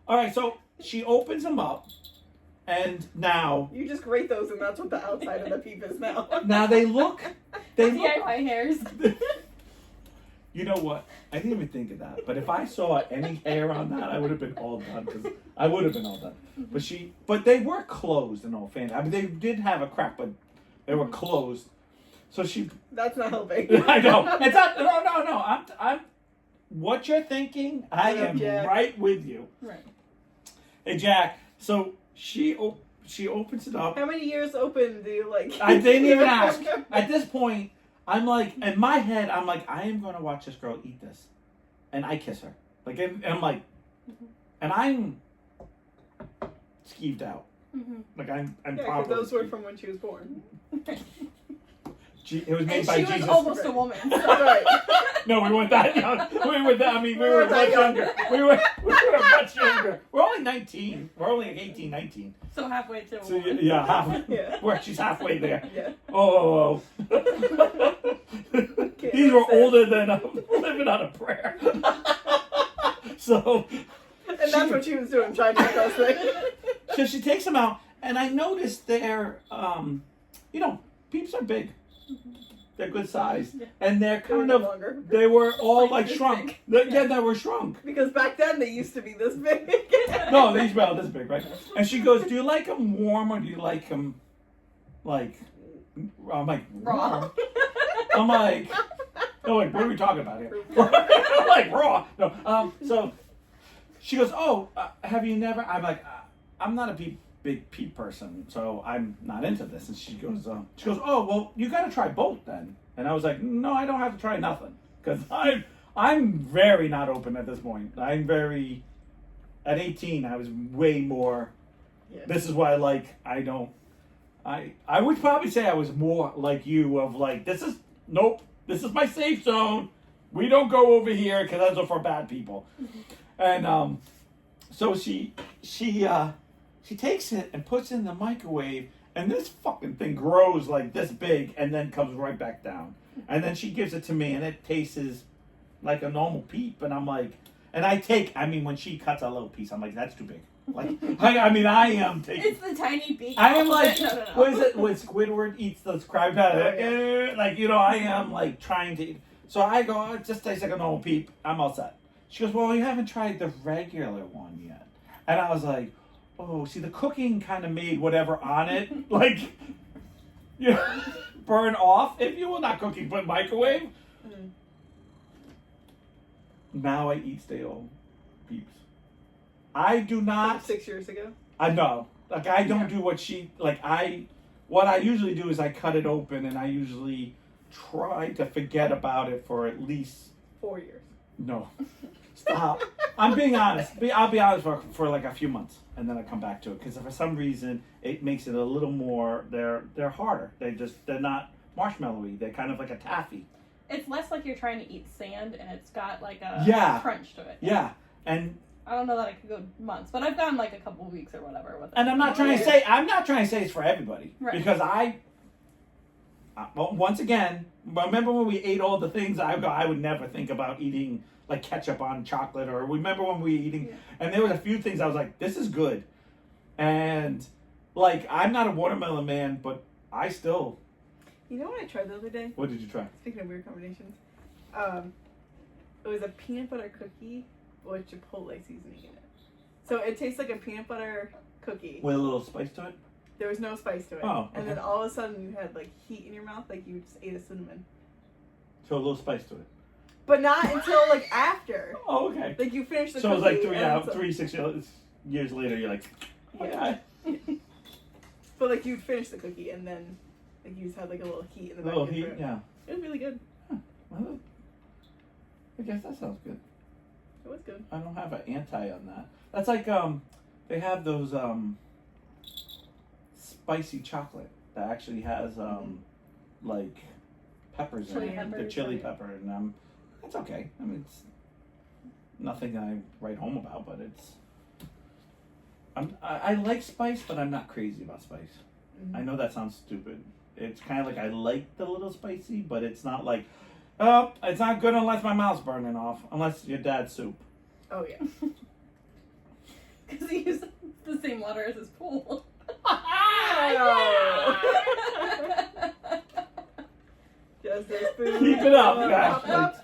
All right, so she opens them up, and now You just grate those, and that's what the outside of the peep is now. they look. They look. DIY hairs. You know what? I didn't even think of that. But if I saw any hair on that, I would have been all done. Because I would have been all done. But they were closed in all fairness. I mean, they did have a crack, but they were closed. So she. That's not helping. I know. It's not. No. I'm. What you're thinking, I am Jack. right with you. Right. Hey, Jack. So she opens it up. How many years open do you like? I didn't even ask. At this point, I'm like, in my head, I'm like, I am going to watch this girl eat this. And I kiss her. Like, and I'm like, and I'm skeeved out. Mm-hmm. Like, I'm Yeah, because properly those were skeeved. from when she was born. It was made And by she Jesus. was almost a woman. So. Right. No, we weren't that young. We were that much young. younger. We were much younger. We're only 19. We're only like 18, 19. So halfway to a So, woman. yeah, half, Yeah. she's halfway there. Yeah. Oh. These were older than living on a prayer. So. And that's what she was doing, trying to make us think. So she takes them out, and I noticed they're, peeps are big. They're good size. Yeah. And they're They were kind no of, longer. they were all like this shrunk. big. They were shrunk. Because back then they used to be this big. No, these were this big, right? And she goes, do you like them warm or do you like them, like, I'm like, Raw. warm? I'm like, no, like, what are we talking about here? I'm like, raw. No, so she goes, oh, have you never, I'm like, I'm not a big peep person, so I'm not into this. And she goes, oh, well, you got to try both then. And I was like, no, I don't have to try nothing. Because I'm very not open at this point. At 18, I was way more, Yeah. this is why, like, I would probably say I was more like you of like, this is my safe zone. We don't go over here because that's for bad people. And so she takes it and puts it in the microwave, and this fucking thing grows like this big and then comes right back down. And then she gives it to me, and it tastes like a normal peep. And I'm like, when she cuts a little piece, I'm like, that's too big. Like, I am taking. It's the tiny beak. I am like, No. what is it when Squidward eats the crab patty? Oh, Like, I am like trying to eat. So I go, oh, it just tastes like a normal peep. I'm all set. She goes, well, you haven't tried the regular one yet. And I was like, oh, see, the cooking kind of made whatever on it, like, burn off, if you will, not cooking, but microwave. Mm. Now I eat stale peeps. I do not. 6 years ago. I know. Like, I don't do what she, like, what I usually do is I cut it open and I usually try to forget about it for at least 4 years. no. Stop. I'm being honest. I'll be honest for like a few months, and then I come back to it because for some reason it makes it a little more. They're harder. They're not marshmallowy. They're kind of like a taffy. It's less like you're trying to eat sand, and it's got like a crunch to it. Yeah, and I don't know that I could go months, but I've gone like a couple weeks or whatever with it. and I'm not trying to say it's for everybody because well, once again, remember when we ate all the things I would never think about eating. Like ketchup on chocolate, or remember when we were eating, and there was a few things I was like, this is good. And, like, I'm not a watermelon man, but I still... You know what I tried the other day? What did you try? Speaking of weird combinations. It was a peanut butter cookie with Chipotle seasoning in it. So it tastes like a peanut butter cookie. With a little spice to it? There was no spice to it. Oh, okay. And then all of a sudden you had, like, heat in your mouth, like you just ate a cinnamon. So a little spice to it. But not until, like, after. Oh, okay. Like, you finished the so cookie. So it was like 6 years later, you're like, yeah. But, like, you'd finish the cookie, and then, like, you just had, like, a little heat in the back of your throat. Yeah. It was really good. Huh. Well, I guess that sounds good. It was good. I don't have an anti on that. That's like, they have those, spicy chocolate that actually has, like, peppers in it. The chili pepper, and it's okay. I mean, it's nothing I write home about, but it's. I like spice, but I'm not crazy about spice. Mm-hmm. I know that sounds stupid. It's kind of like I like the little spicy, but it's not like, oh, it's not good unless my mouth's burning off. Unless your dad's soup. Oh yeah. Because he used the same water as his pool. Just this food. Keep it up, guys.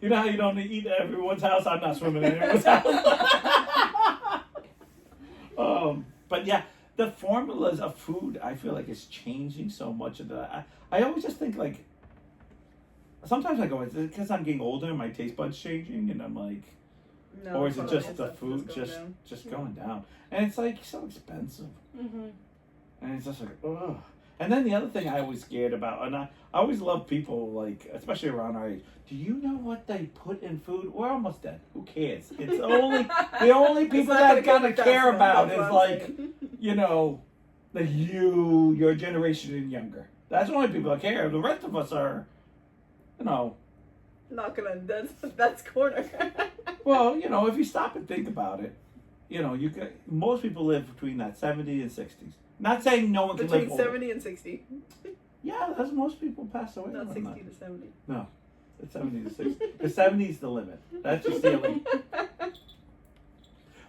You know how you don't eat at everyone's house? I'm not swimming in everyone's house. But yeah, the formulas of food, I feel like, is changing so much. That I always just think, like, sometimes I go, is it because I'm getting older and my taste buds changing? And I'm like, no, or is it just the food just going down? And it's like so expensive. Mm-hmm. And it's just like, ugh. And then the other thing I was scared about, and I always love people, like, especially around our age, do you know what they put in food? We're almost dead. Who cares? It's only, the only people that gotta care about is, like, you know, your generation and younger. That's the only people that care. The rest of us are, you know. Not gonna, that's corner. Well, you know, if you stop and think about it, you know, most people live between that 70 and 60s. Not saying no one can live between 70 and 60. Yeah, that's most people pass away. Not 60 to 70. No, it's 70 to 60. The 70 is the limit. That's your ceiling.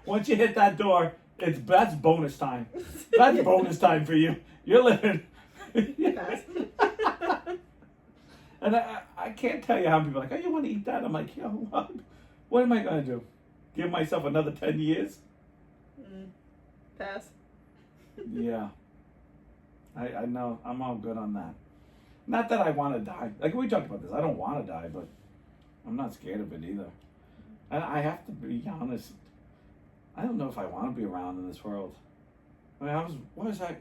Once you hit that door, that's bonus time. That's bonus time for you. You're living. And I can't tell you how many people are like, oh, you want to eat that? I'm like, yo, what am I going to do? Give myself another 10 years? Pass. Yeah. I know. I'm all good on that. Not that I want to die. Like, we talked about this. I don't want to die, but I'm not scared of it either. And I have to be honest. I don't know if I want to be around in this world. I mean, what was I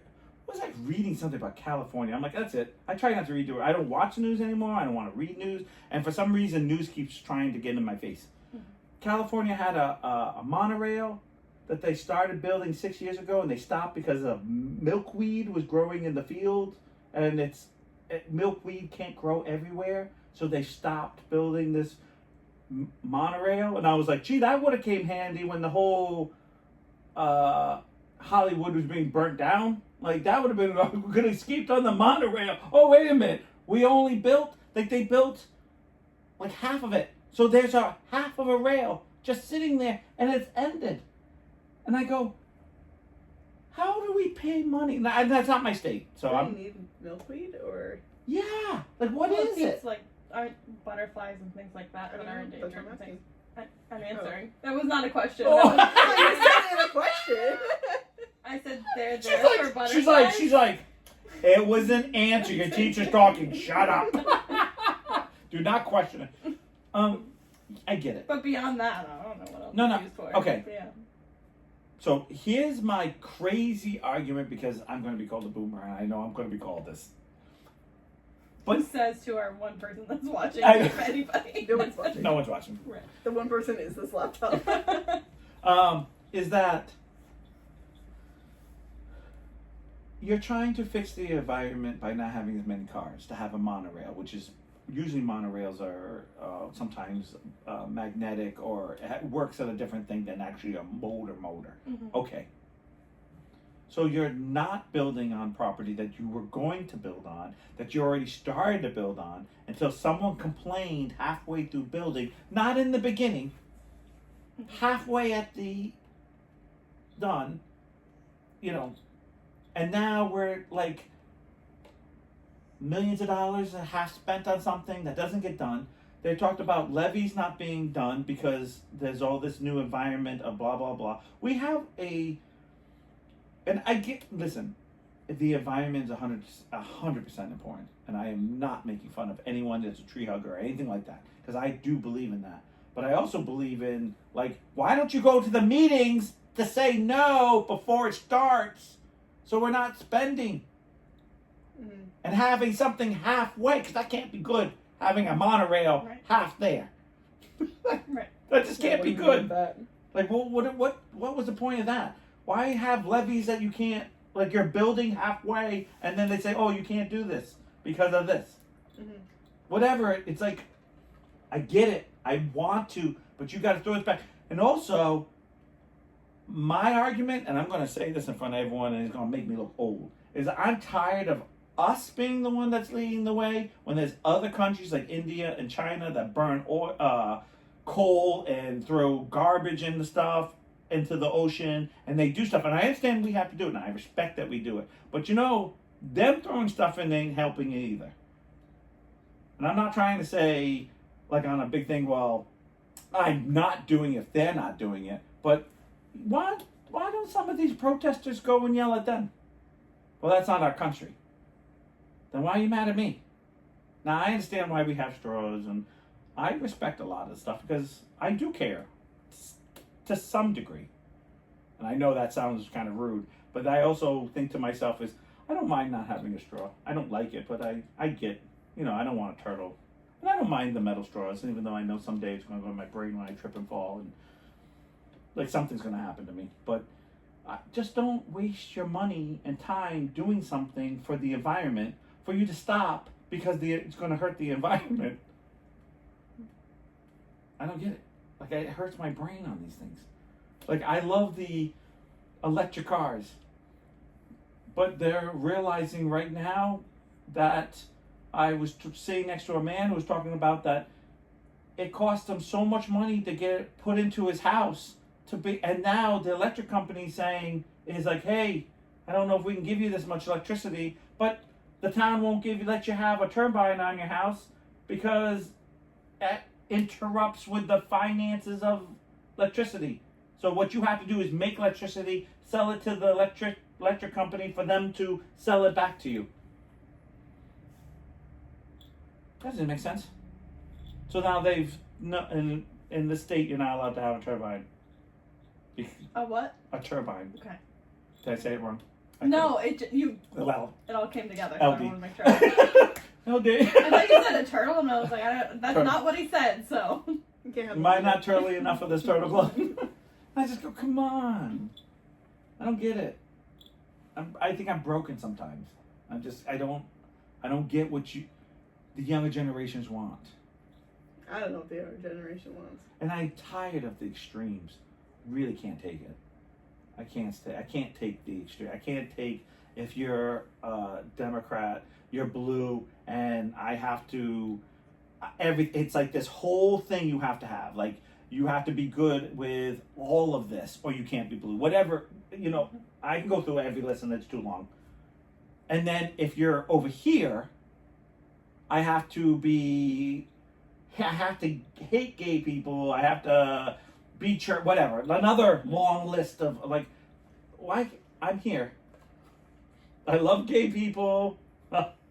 reading something about California? I'm like, that's it. I try not to read it. I don't watch news anymore. I don't want to read news. And for some reason, news keeps trying to get in my face. Mm-hmm. California had a monorail that they started building 6 years ago, and they stopped because of milkweed was growing in the field, and milkweed can't grow everywhere, so they stopped building this monorail. And I was like, gee, that would have came handy when the whole Hollywood was being burnt down. Like, that would have been, we could have escaped on the monorail. Oh, wait a minute, we only built, they built like half of it, so there's a half of a rail just sitting there, and it's ended. And I go, how do we pay money? That's not my state. So do you need milkweed or? Yeah. Like, what is it? Like, aren't butterflies and things like that that are endangered and things? I'm answering. Oh. That was not a question. Oh. You said it in a question. I said they're there for butterflies. She's like, it was an answer. Your teacher's talking. Shut up. Do not question it. I get it. But beyond that, I don't know what else No. it's used for. Okay. Yeah. So here's my crazy argument, because I'm going to be called a boomer, and I know I'm going to be called this. But says to our one person that's watching, I- if anybody. No one's watching. No one's watching. Right. The one person is this laptop. Is that you're trying to fix the environment by not having as many cars, to have a monorail, which is usually monorails are sometimes magnetic, or it works at a different thing than actually a motor. Mm-hmm. Okay. So you're not building on property that you were going to build on, that you already started to build on, until someone complained halfway through building, not in the beginning, halfway at the done, you know, and now we're like millions of dollars and half spent on something that doesn't get done. They talked about levees not being done because there's all this new environment of blah blah blah. We have and I get, listen, the environment is 100% important, and I am not making fun of anyone that's a tree hugger or anything like that, because I do believe in that. But I also believe in, like, why don't you go to the meetings to say no before it starts, so we're not spending and having something halfway, because that can't be good, having a monorail half there. Right. That just can't be good. That. Like, what was the point of that? Why have levees that you can't, like, you're building halfway, and then they say, oh, you can't do this because of this. Mm-hmm. Whatever, it's like, I get it, I want to, but you got to throw it back. And also, my argument, and I'm going to say this in front of everyone, and it's going to make me look old, is I'm tired of us being the one that's leading the way when there's other countries like India and China that burn oil, coal and throw garbage into stuff, into the ocean, and they do stuff. And I understand we have to do it, and I respect that we do it. But you know, them throwing stuff in ain't helping it either. And I'm not trying to say, like, on a big thing, well, I'm not doing it if they're not doing it. But why don't some of these protesters go and yell at them? Well, that's not our country. Then why are you mad at me? Now, I understand why we have straws, and I respect a lot of stuff because I do care to some degree. And I know that sounds kind of rude, but I also think to myself is, I don't mind not having a straw. I don't like it, but I get, you know, I don't want a turtle. And I don't mind the metal straws, even though I know someday it's going to go in my brain when I trip and fall, and like something's going to happen to me. But just don't waste your money and time doing something for the environment for you to stop because it's going to hurt the environment. I don't get it. Like, it hurts my brain on these things. Like, I love the electric cars, but they're realizing right now that I was sitting next to a man who was talking about that it cost him so much money to get it put into his house and now the electric company saying is like, hey, I don't know if we can give you this much electricity, but the town won't let you have a turbine on your house because that interrupts with the finances of electricity. So what you have to do is make electricity, sell it to the electric company for them to sell it back to you. That doesn't make sense. So now in the state you're not allowed to have a turbine. A what? A turbine. Okay. Did I say it wrong? No, It all came together. LD. So I want to make sure. LD. I thought you said a turtle, and I was like, that's not what he said. So. You can't have Am I not turtly enough for this turtle club? I just go, come on. I don't get it. I think I'm broken sometimes. I don't get what the younger generations want. I don't know what the younger generation wants. And I'm tired of the extremes. Really can't take it. I can't take the extreme. I can't take if you're a Democrat, you're blue, and I have to. It's like this whole thing you have to have. Like, you have to be good with all of this, or you can't be blue. Whatever, you know. I can go through every list, and it's too long. And then if you're over here, I have to hate gay people. I have to be church, whatever. Another long list of, like, why I'm here. I love gay people.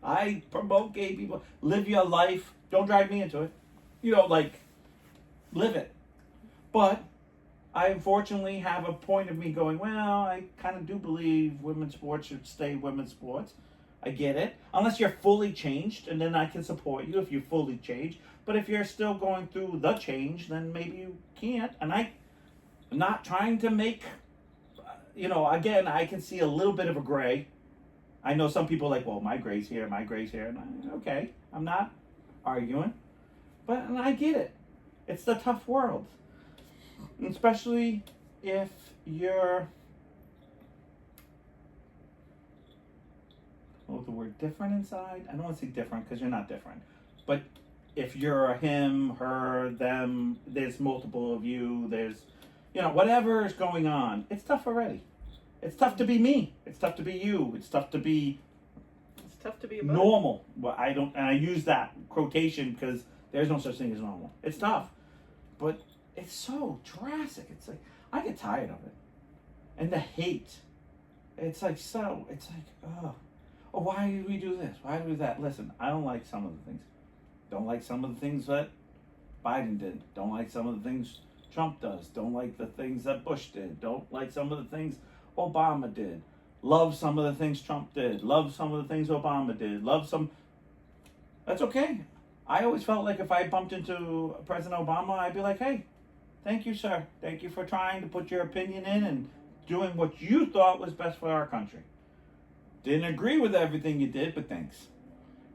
I promote gay people. Live your life. Don't drag me into it. You know, like, live it. But I unfortunately have a point of me going, well, I kind of do believe women's sports should stay women's sports. I get it. Unless you're fully changed, and then I can support you if you're fully changed. But if you're still going through the change, then maybe you can't. And I'm not trying to make, again, I can see a little bit of a gray. I know some people are like, well, my gray's here, my gray's here. And okay, I'm not arguing. But and I get it. It's the tough world. Especially if you're, the word different inside? I don't want to say different because you're not different. But if you're a him, her, them, there's multiple of you, there's, whatever is going on, it's tough already. It's tough to be me. It's tough to be you. It's tough to be a normal. Well, I use that quotation because there's no such thing as normal. It's tough. But it's so drastic. It's like, I get tired of it. And the hate. It's like, oh, why do we do this? Why do we do that? Listen, I don't like some of the things. Don't like some of the things that Biden did. Don't like some of the things Trump does. Don't like the things that Bush did. Don't like some of the things Obama did. Love some of the things Trump did. Love some of the things Obama did. That's okay. I always felt like if I bumped into President Obama, I'd be like, hey, thank you, sir. Thank you for trying to put your opinion in and doing what you thought was best for our country. Didn't agree with everything you did, but thanks.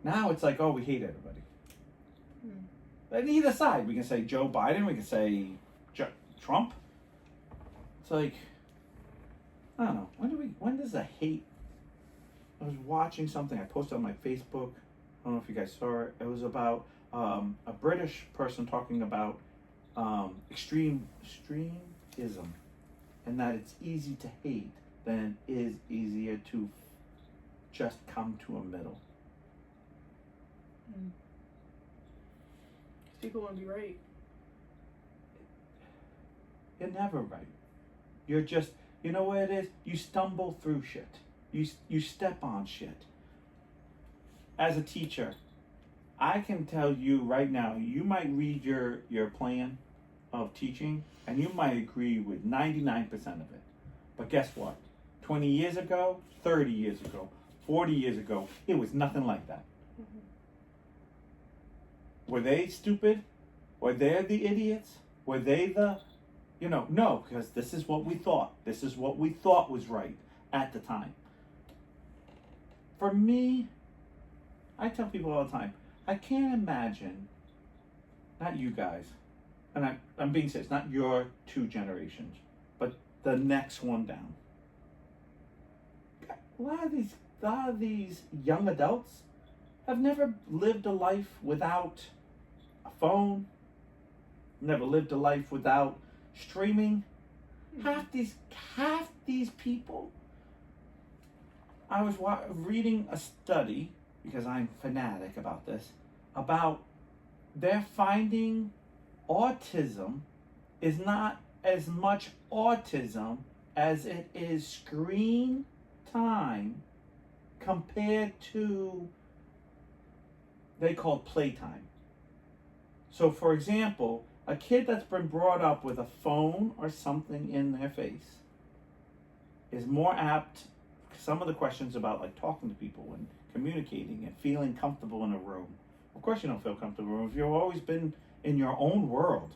Now it's like, oh, we hate everybody. On either side, we can say Joe Biden, we can say Trump. It's like, I don't know. When does the hate? I was watching something I posted on my Facebook. I don't know if you guys saw it. It was about a British person talking about extremism, and that it's easy to hate than it is easier to just come to a middle. People want to be right. You're never right. You're just, you know what it is? You stumble through shit. You step on shit. As a teacher, I can tell you right now, you might read your plan of teaching and you might agree with 99% of it. But guess what? 20 years ago, 30 years ago, 40 years ago, it was nothing like that. Were they stupid? Were they the idiots? Were they the, no, because this is what we thought. This is what we thought was right at the time. For me, I tell people all the time, I can't imagine, not you guys, and I'm being serious, not your two generations, but the next one down. A lot of these young adults have never lived a life without a phone, never lived a life without streaming. Half these people. I was reading a study, because I'm fanatic about this, about they're finding autism is not as much autism as it is screen time compared to, they call it playtime. So for example, a kid that's been brought up with a phone or something in their face is more apt, some of the questions about like talking to people and communicating and feeling comfortable in a room. Of course you don't feel comfortable in a room if you've always been in your own world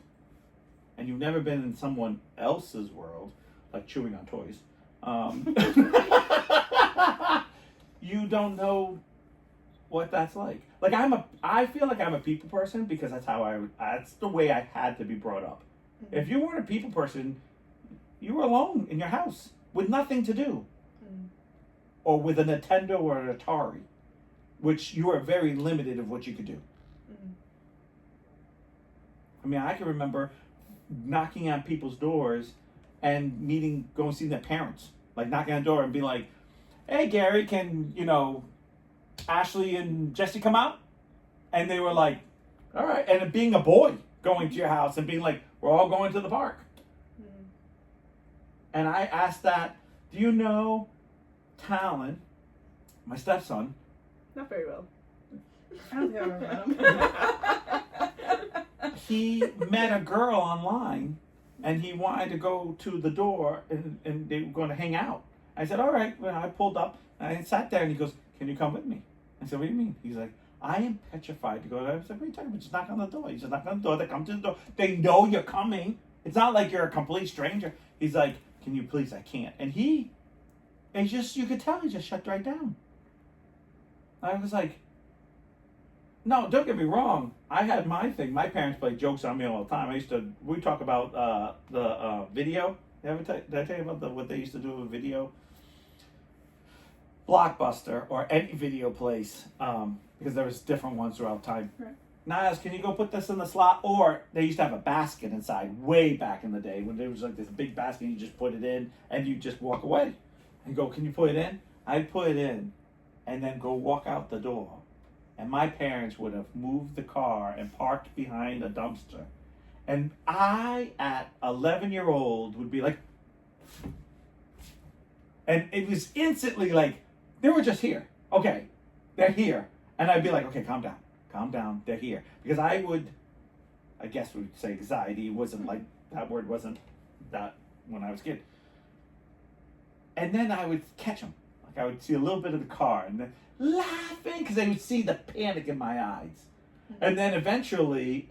and you've never been in someone else's world, like chewing on toys. You don't know what that's like. Like I feel like I'm a people person because that's the way I had to be brought up. Mm-hmm. If you weren't a people person, you were alone in your house with nothing to do. Mm-hmm. Or with a Nintendo or an Atari, which you are very limited of what you could do. Mm-hmm. I mean, I can remember knocking on people's doors and going to see their parents. Like knocking on the door and being like, hey Gary, can, Ashley and Jesse come out? And they were like, all right. And it being a boy going to your house and being like, we're all going to the park. Mm-hmm. And I asked that, do you know Talon, my stepson? Not very well. I don't think I've ever met him. He met a girl online and he wanted to go to the door, and they were going to hang out. I said, all right. Well, I pulled up, and I sat there, and he goes, can you come with me? I said, what do you mean? He's like, I am petrified to go there. I was like, what are you talking about? Just knock on the door. He just knock on the door. They come to the door. They know you're coming. It's not like you're a complete stranger. He's like, can you please? I can't. And you could tell he just shut right down. I was like, no, don't get me wrong. I had my thing. My parents played jokes on me all the time. We talk about the video. Did I tell you about what they used to do with video? Blockbuster or any video place, because there was different ones throughout time. Right. Niles, can you go put this in the slot? Or they used to have a basket inside way back in the day when there was like this big basket, you just put it in and you just walk away and go, can you put it in? I'd put it in and then go walk out the door. And my parents would have moved the car and parked behind a dumpster. And I, at 11-year-old, would be like, and it was instantly like, they were just here. Okay, they're here. And I'd be like, okay, calm down, they're here. Because I guess we'd say anxiety. It wasn't like, that word wasn't that when I was a kid. And then I would catch them. Like I would see a little bit of the car and then laughing because they would see the panic in my eyes. And then eventually,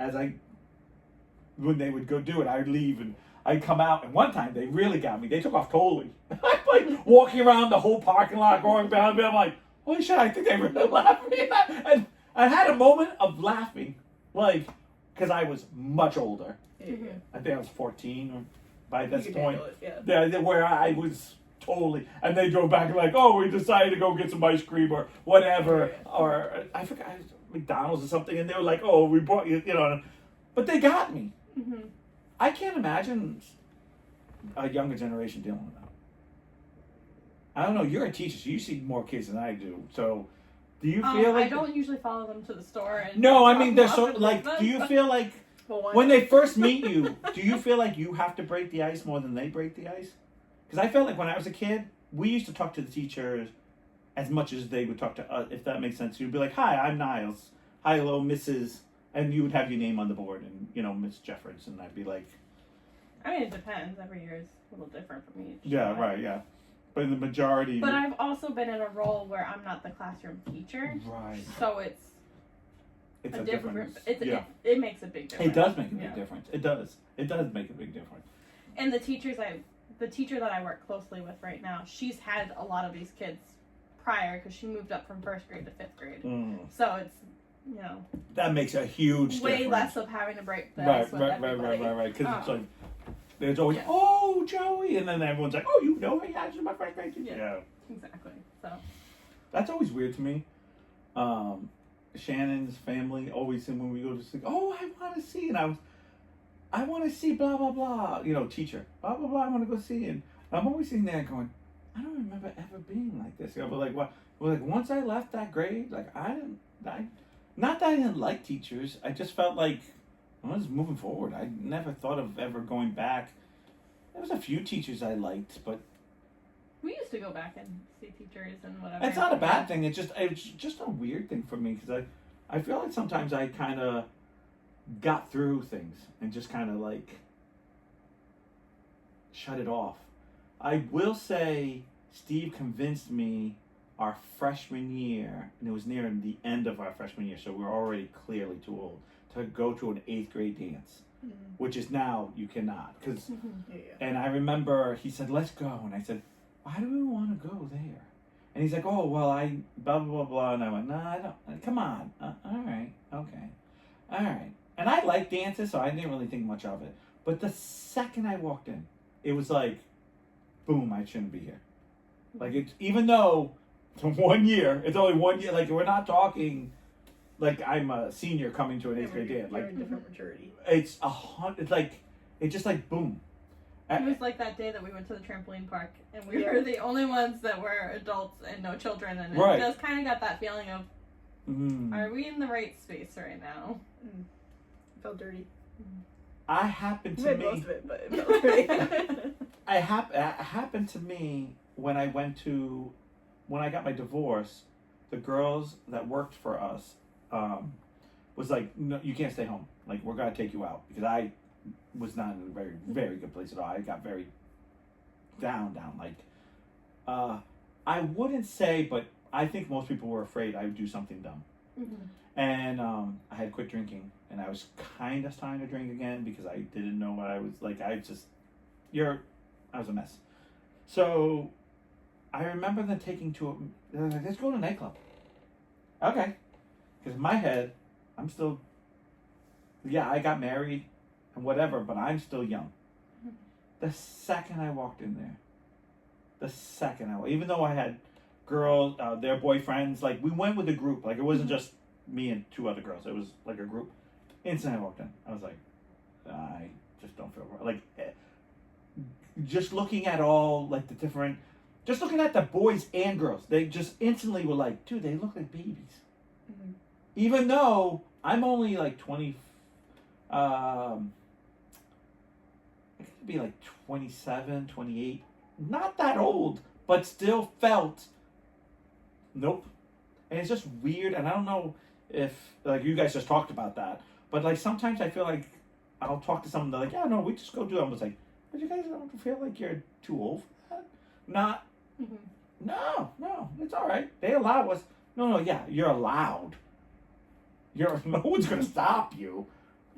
when they would go do it, I'd leave and I'd come out. And one time they really got me. They took off totally. I'm like walking around the whole parking lot, going behind me. I'm like, holy shit, I think they really laughed at me. And I had a moment of laughing, like, because I was much older. Mm-hmm. I think I was 14 or by this point. It, yeah, where I was totally, and they drove back and like, oh, we decided to go get some ice cream or whatever, or I forgot, McDonald's or something, and they were like, oh, we brought you, but they got me. Mm-hmm. I can't imagine a younger generation dealing with that. I don't know, you're a teacher, so you see more kids than I do, so do you feel like... I don't usually follow them to the store. And no, I mean, they're so, like, do you feel like, when they first meet you, do you feel like you have to break the ice more than they break the ice? Because I felt like when I was a kid, we used to talk to the teachers as much as they would talk to us, if that makes sense. You'd be like, hi, I'm Niles. Hi, hello, Mrs. And you would have your name on the board and, Miss Jeffords. And I'd be like... I mean, it depends. Every year is a little different from each. Yeah, right, yeah. But in the majority... But I've also been in a role where I'm not the classroom teacher. Right. So it's a different... It makes a big difference. It does make a big difference. It does. It does make a big difference. And the teacher that I work closely with right now, she's had a lot of these kids prior because she moved up from 1st grade to 5th grade. So it's, that makes a huge way difference. less of having to break the ice with everybody. Right. Because it's like, there's always, oh, Joey, and then everyone's like, oh, you know me, yeah, she's my 1st grade teacher. Yeah. Exactly. So. That's always weird to me. Shannon's family always, when we go to see, oh, I want to see, and I want to see blah, blah, blah, teacher, blah, blah, blah, I want to go see. And I'm always sitting there going, I don't remember ever being like this. But like, what? Well, like, once I left that grade, like, not that I didn't like teachers, I just felt like I was moving forward. I never thought of ever going back. There was a few teachers I liked, but... We used to go back and see teachers and whatever. It's not a bad thing. It's just a weird thing for me, because I feel like sometimes I kind of got through things and just kind of like shut it off. I will say Steve convinced me our freshman year, and it was near the end of our freshman year, so we're already clearly too old, to go to an 8th grade dance, which is now you cannot. And I remember he said, let's go. And I said, why do we want to go there? And he's like, oh, well, I blah, blah, blah, blah. And I went, no, I don't. Come on. All right. Okay. All right. And I like dances, so I didn't really think much of it. But the second I walked in, it was like, boom, I shouldn't be here. Like, it's, even though it's 1 year, it's only 1 year. Like, we're not talking like I'm a senior coming to an 8th grade dance. Like, a different maturity. It's like, it's just like, boom. It was like that day that we went to the trampoline park, and we were the only ones that were adults and no children, and it just kind of got that feeling of, are we in the right space right now? It felt dirty. I happened to me. Most of it, but it felt dirty. It happened to me when I got my divorce. The girls that worked for us was like, no, you can't stay home. Like, we're gonna take you out, because I was not in a very, very good place at all. I got very down. Like, I wouldn't say, but I think most people were afraid I would do something dumb. And I had quit drinking, and I was kind of starting to drink again because I didn't know what I was like. I was a mess. So I remember them taking to they're like, let's go to a nightclub. Okay, because in my head, I'm still, I got married and whatever, but I'm still young. The second I walked in there, even though I had girls, their boyfriends, like we went with a group, like it wasn't just me and two other girls, it was like a group. Instantly I walked in, I was like, I just don't feel right. Like, just looking at all, like the different, just looking at the boys and girls, they just instantly were like, dude, they look like babies. Even though I'm only like 20, I could be like 27, 28, not that old, but still felt, nope. And it's just weird, and I don't know if, like, you guys just talked about that, but like sometimes I feel like I'll talk to someone, they're like, yeah, no, we just go do it. I'm just like, but you guys don't feel like you're too old for that? Not, no, it's all right. They allow us. No, yeah, you're allowed. No one's going to stop you.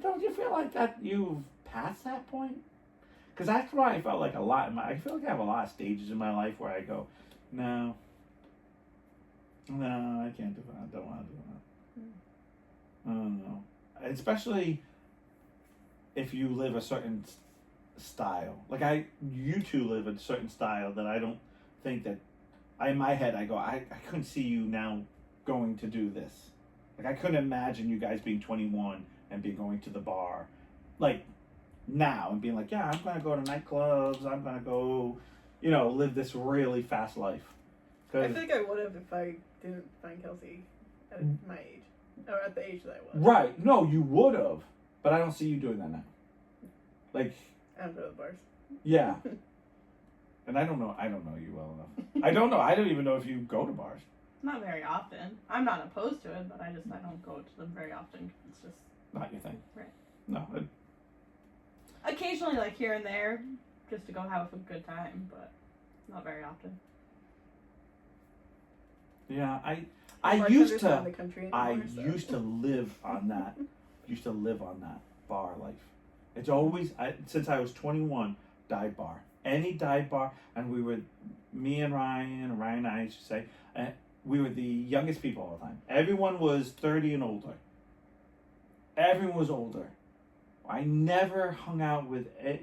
Don't you feel like that you've passed that point? Because that's why I felt like a lot. I feel like I have a lot of stages in my life where I go, no, I can't do that. I don't want to do that. I don't know. Especially if you live a certain style. Like you two live a certain style that I don't think that, in my head, I go, I couldn't see you now going to do this. Like, I couldn't imagine you guys being 21 and be going to the bar, like, now, and being like, yeah, I'm going to go to nightclubs, I'm going to go, live this really fast life. I feel like I would have if I didn't find Kelsey at my age, or at the age that I was. Right, no, you would have, but I don't see you doing that now. Like, I don't go to the bars. Yeah. And I don't know you well enough. I don't know. I don't even know if you go to bars. Not very often. I'm not opposed to it, but I don't go to them very often. It's just not your thing. Right. No. Occasionally, like here and there, just to go have a good time, but not very often. Yeah, I used to live on that. Used to live on that bar life. It's always, since I was 21, dive bar. Any dive bar, and me and Ryan and I should say, we were the youngest people all the time. Everyone was 30 and older. Everyone was older. I never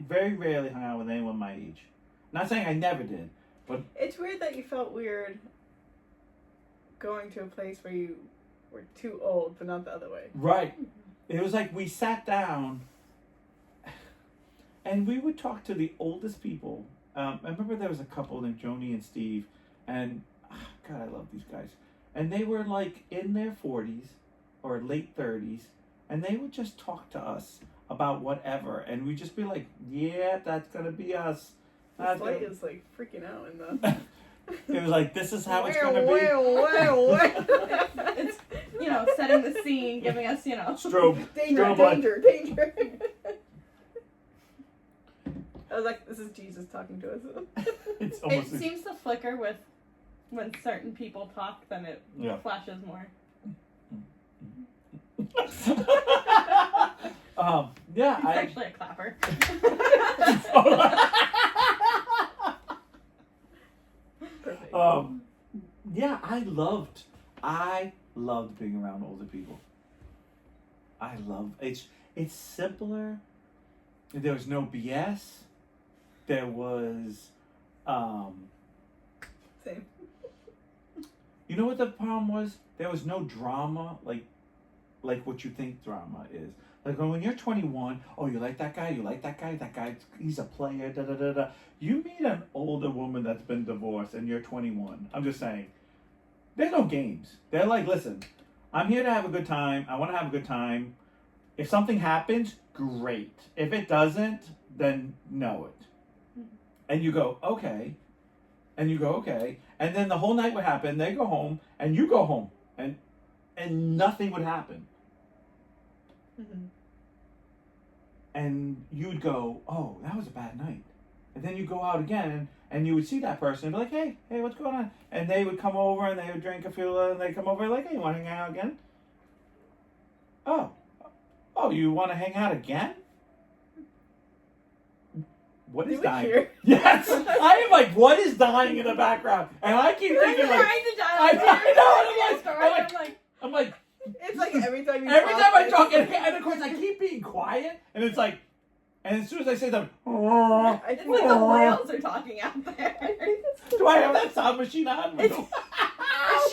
very rarely hung out with anyone my age. Not saying I never did, but... It's weird that you felt weird going to a place where you were too old, but not the other way. Right. It was like we sat down and we would talk to the oldest people. I remember there was a couple named Joni and Steve, and God, I love these guys. And they were like in their 40s or late 30s, and they would just talk to us about whatever, and we'd just be like, yeah, that's gonna be us. This light is like freaking out in the... It was like, this is how it's gonna be. It's, setting the scene, giving us, Strobe. Danger. I was like, this is Jesus talking to us. It seems to flicker with when certain people talk, then it flashes more. Yeah, He's actually a clapper. Perfect. Yeah, I loved being around older people. It's simpler. There was no BS. There was, Same. You know what the problem was? There was no drama, like what you think drama is. Like when you're 21, oh, you like that guy, that guy, he's a player, da-da-da-da. You meet an older woman that's been divorced and you're 21. I'm just saying, there's no games. They're like, listen, I'm here to have a good time. I want to have a good time. If something happens, great. If it doesn't, then know it. And you go, okay. And you go, okay. And then the whole night would happen. They go home, and you go home. And nothing would happen. and you'd go, oh, that was a bad night. And then you go out again, and you would see that person and be like, hey, what's going on? And they would come over, and they would drink a few, and they'd come over like, hey, you want to hang out again? Oh, you want to hang out again? What is dying? Hear? Yes, I am like, what is dying in the background? And I keep thinking like, I'm like, It's like every time you every talk, time I talk, and of course I keep being quiet, and it's like, and as soon as I say that, I It's think like the whales are talking out there. do I have that sound machine on? It's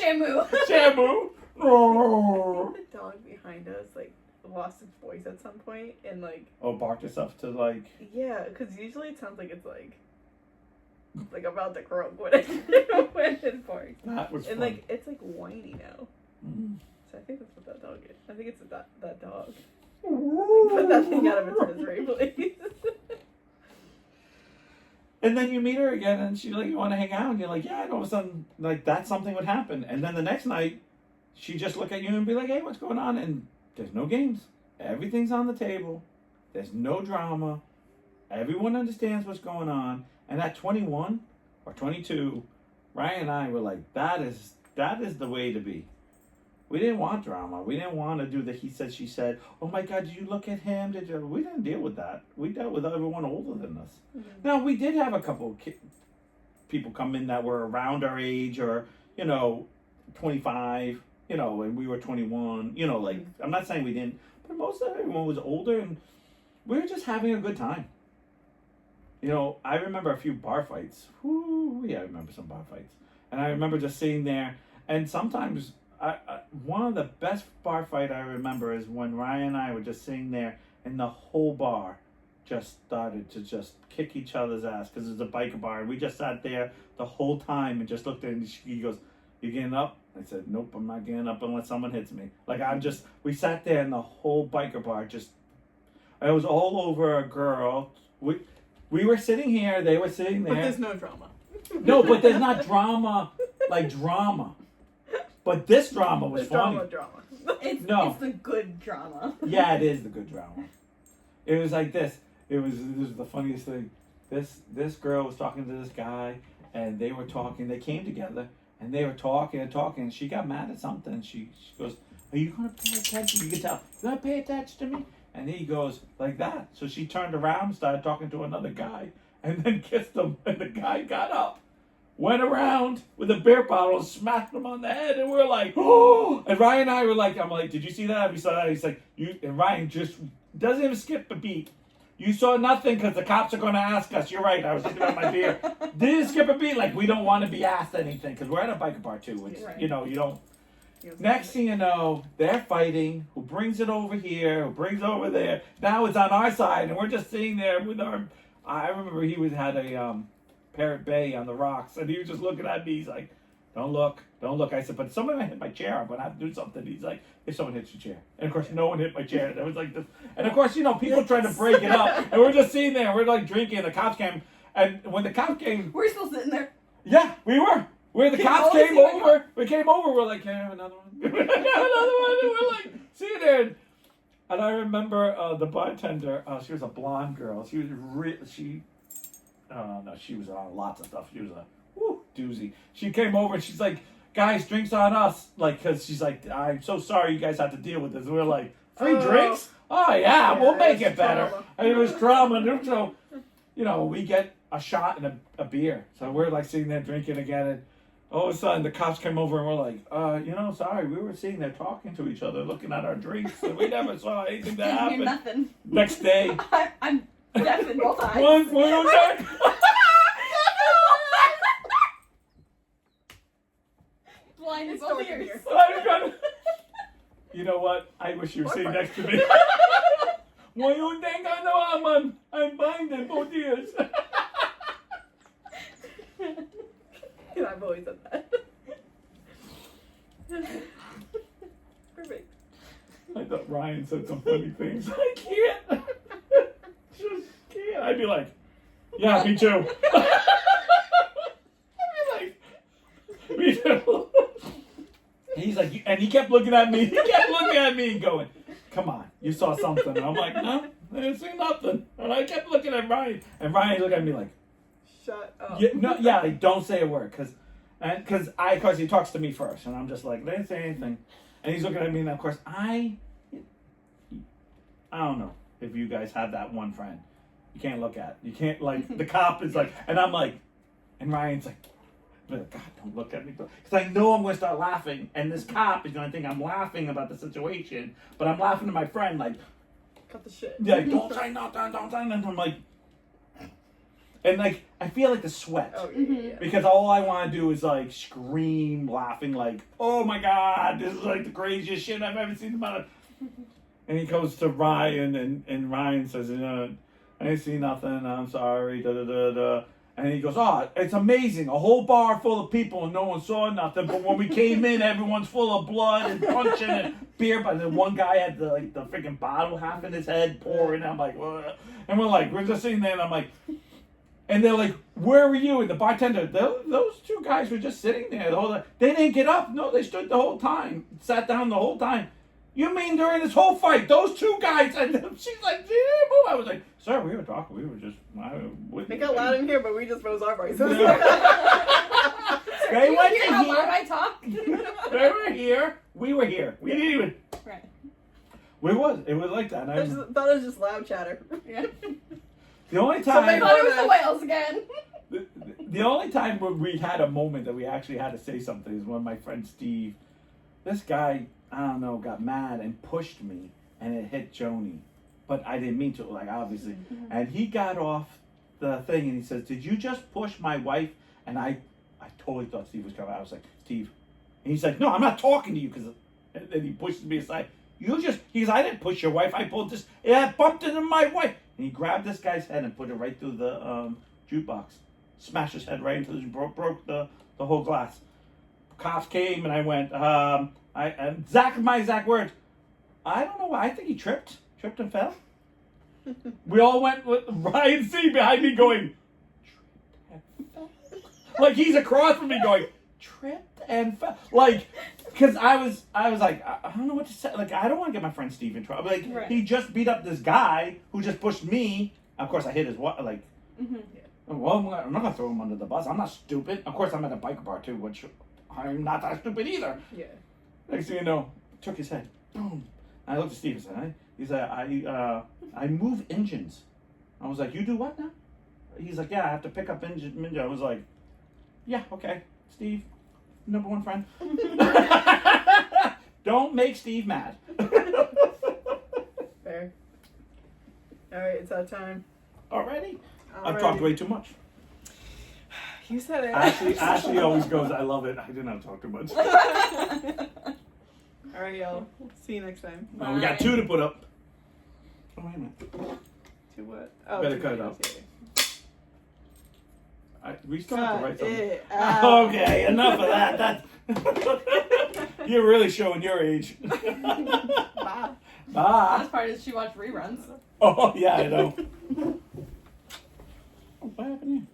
Shamu. Shamu. the dog behind us like lost its voice at some point and like Barked itself to like. yeah, because usually it sounds like it's like about to croak when it barks. That was And fun. like it's like whiny now. Mm. So I think that's what that dog is. I think it's that dog. Like, put that thing out of its misery, please. And then you meet her again, and she's like, "You want to hang out?" And you're like, "Yeah." And all of a sudden, like that something would happen, and then the next night, she just look at you and be like, "Hey, what's going on?" And there's no games. Everything's on the table. There's no drama. Everyone understands what's going on. And at 21 or 22, Ryan and I were like, "That is the way to be." We didn't want drama. We didn't want to do the he said, she said. Oh my God, did you look at him? Did you? We didn't deal with that. We dealt with everyone older than us. Mm-hmm. Now, we did have a couple people come in that were around our age or, 25, and we were 21. Like, I'm not saying we didn't, but most of everyone was older and we were just having a good time. I remember a few bar fights. Yeah, I remember some bar fights. And I remember just sitting there and sometimes... one of the best bar fight I remember is when Ryan and I were just sitting there and the whole bar just started to just kick each other's ass because it's a biker bar and we just sat there the whole time and just looked at him and he goes, "You getting up?" I said, "Nope, I'm not getting up unless someone hits me." Like we sat there and the whole biker bar it was all over a girl. We were sitting here, they were sitting there. But there's no drama. No, but there's not drama like drama. But this drama was funny. Drama. It's the good drama. Yeah, it is the good drama. It was like this. It was the funniest thing. This girl was talking to this guy, and they were talking. They came together, and they were talking and talking. And she got mad at something. She goes, "Are you gonna pay attention?" You can tell. "You gonna pay attention to me?" And he goes like that. So she turned around, and started talking to another guy, and then kissed him. And the guy got up. Went around with a beer bottle and smacked him on the head, and we're like, "Oh!" And Ryan and I were like, "I'm like, did you see that? Have you saw that?" He's like, "You." And Ryan just doesn't even skip a beat. "You saw nothing because the cops are going to ask us." You're right. I was thinking about my beer. Didn't skip a beat. Like we don't want to be asked anything because we're at a biker bar too. Which Right. you don't. Next thing you know, they're fighting. Who brings it over here? Who brings it over there? Now it's on our side, and we're just sitting there with our. I remember he had a. Parrot Bay on the rocks, and he was just looking at me. He's like, don't look. I said, "But someone hit my chair. I'm going to have to do something." He's like, "If someone hits your chair." And of course, no one hit my chair. And it was like this. And of course, people trying to break it up. And we're just sitting there. We're like drinking. And the cops came. And when the cops came. We're still sitting there. Yeah, we were. Where the cops came over. We came over. We're like, "Can I have another one?" Can I have another one? And we're like, sitting there. And I remember the bartender. She was a blonde girl. She was no, she was on lots of stuff. She was a doozy. She came over and she's like, "Guys, drinks on us." Like, because she's like, "I'm so sorry you guys have to deal with this." And we're like, "Free drinks? Oh, yeah, we'll make it better." And it was drama. And so, we get a shot and a beer. So we're like sitting there drinking again. And all of a sudden the cops came over and we're like, sorry, we were sitting there talking to each other, looking at our drinks. And we never saw anything that Didn't happened. hear nothing. Next day. I'm deaf in both eyes. One back. Blind in both ears. You know what? I wish you were sitting next to me. What you think I know? I'm blind in both ears. I've always done that. Perfect. I thought Ryan said some funny things. I can't. Just can't. I'd be like, "Yeah, me too." I'd be like, "Me too." He's like, and he kept looking at me. He kept looking at me and going, "Come on, you saw something. And I'm like, no, I didn't see nothing. And I kept looking at Ryan, and Ryan looked at me like, Shut up. like, don't say a word, because he talks to me first, and I'm just like, they didn't say anything. And he's looking at me, and of course, I don't know if you guys have that one friend you can't look at. You can't, like, the cop is like, and I'm like, and Ryan's like, God, don't look at me. Because I know I'm going to start laughing, and this cop is going to think I'm laughing about the situation, but I'm laughing to my friend, like, Cut the shit. yeah, don't say nothing, don't say nothing. I'm like, and like, I feel like the sweat. Oh, yeah. Because all I want to do is like scream, laughing, like, oh my God, this is like the craziest shit I've ever seen in my life. And he goes to Ryan, and Ryan says, I didn't see nothing, I'm sorry, da da da da. And he goes, oh, it's amazing, a whole bar full of people and no one saw nothing, but when we came in, everyone's full of blood and punching and beer. But then one guy had the freaking bottle half in his head pouring. I'm like, what? And we're just sitting there, and I'm like, and they're like, where were you? And the bartender, those two guys were just sitting there the whole time. They didn't get up. No, they stood the whole time, sat down the whole time. You mean during this whole fight, those two guys? And she's like, yeah. I was like, sir, we were talking. We were just. They got loud in here, but we just rose our voices. They You went hear in how loud here. I talk? They were here. We were here. We didn't even. Right. It was like that. I thought it was just loud chatter. Yeah. The only I time. thought it was the whales again. The only time where we had a moment that we actually had to say something is when my friend Steve, this guy, I don't know, got mad and pushed me, and it hit Joni. But I didn't mean to, like, obviously. Mm-hmm. And he got off the thing, and he says, did you just push my wife? And I totally thought Steve was coming. I was like, Steve. And he's like, no, I'm not talking to you. And then he pushes me aside. He goes, I didn't push your wife. I pulled this. Yeah, I bumped into my wife. And he grabbed this guy's head and put it right through the jukebox. Smashed his head right into the, broke the whole glass. Cops came, and I went, my exact words, I don't know why. I think he tripped and fell. We all went with Ryan C. behind me going, tripped and fell. Like he's across from me going, tripped and fell. Like, because I was like, I don't know what to say. Like, I don't want to get my friend Steve in trouble. Like, Right. he just beat up this guy who just pushed me. Of course, I hit his what? Like, well, I'm not gonna throw him under the bus. I'm not stupid. Of course, I'm at a biker bar too, which I'm not that stupid either. Yeah. Next thing you know, took his head. Boom. I looked at Steve and said, he's like, I move engines. I was like, you do what now? He's like, yeah, I have to pick up engine. I was like, yeah, okay, Steve, number one friend. Don't make Steve mad. Fair. All right, it's our time. Already? I've talked way too much. You said it. Ashley always goes, I love it. I did not talk too much. All right, y'all. See you next time. We got 2 to put up. Oh, wait a minute. To what? Oh, Better to cut it videos, out. yeah. We still have to write Cut something. it out. Okay, enough of that. You're really showing your age. Bye. Bye. Best part is she watched reruns. Oh, yeah, I know. What happened here?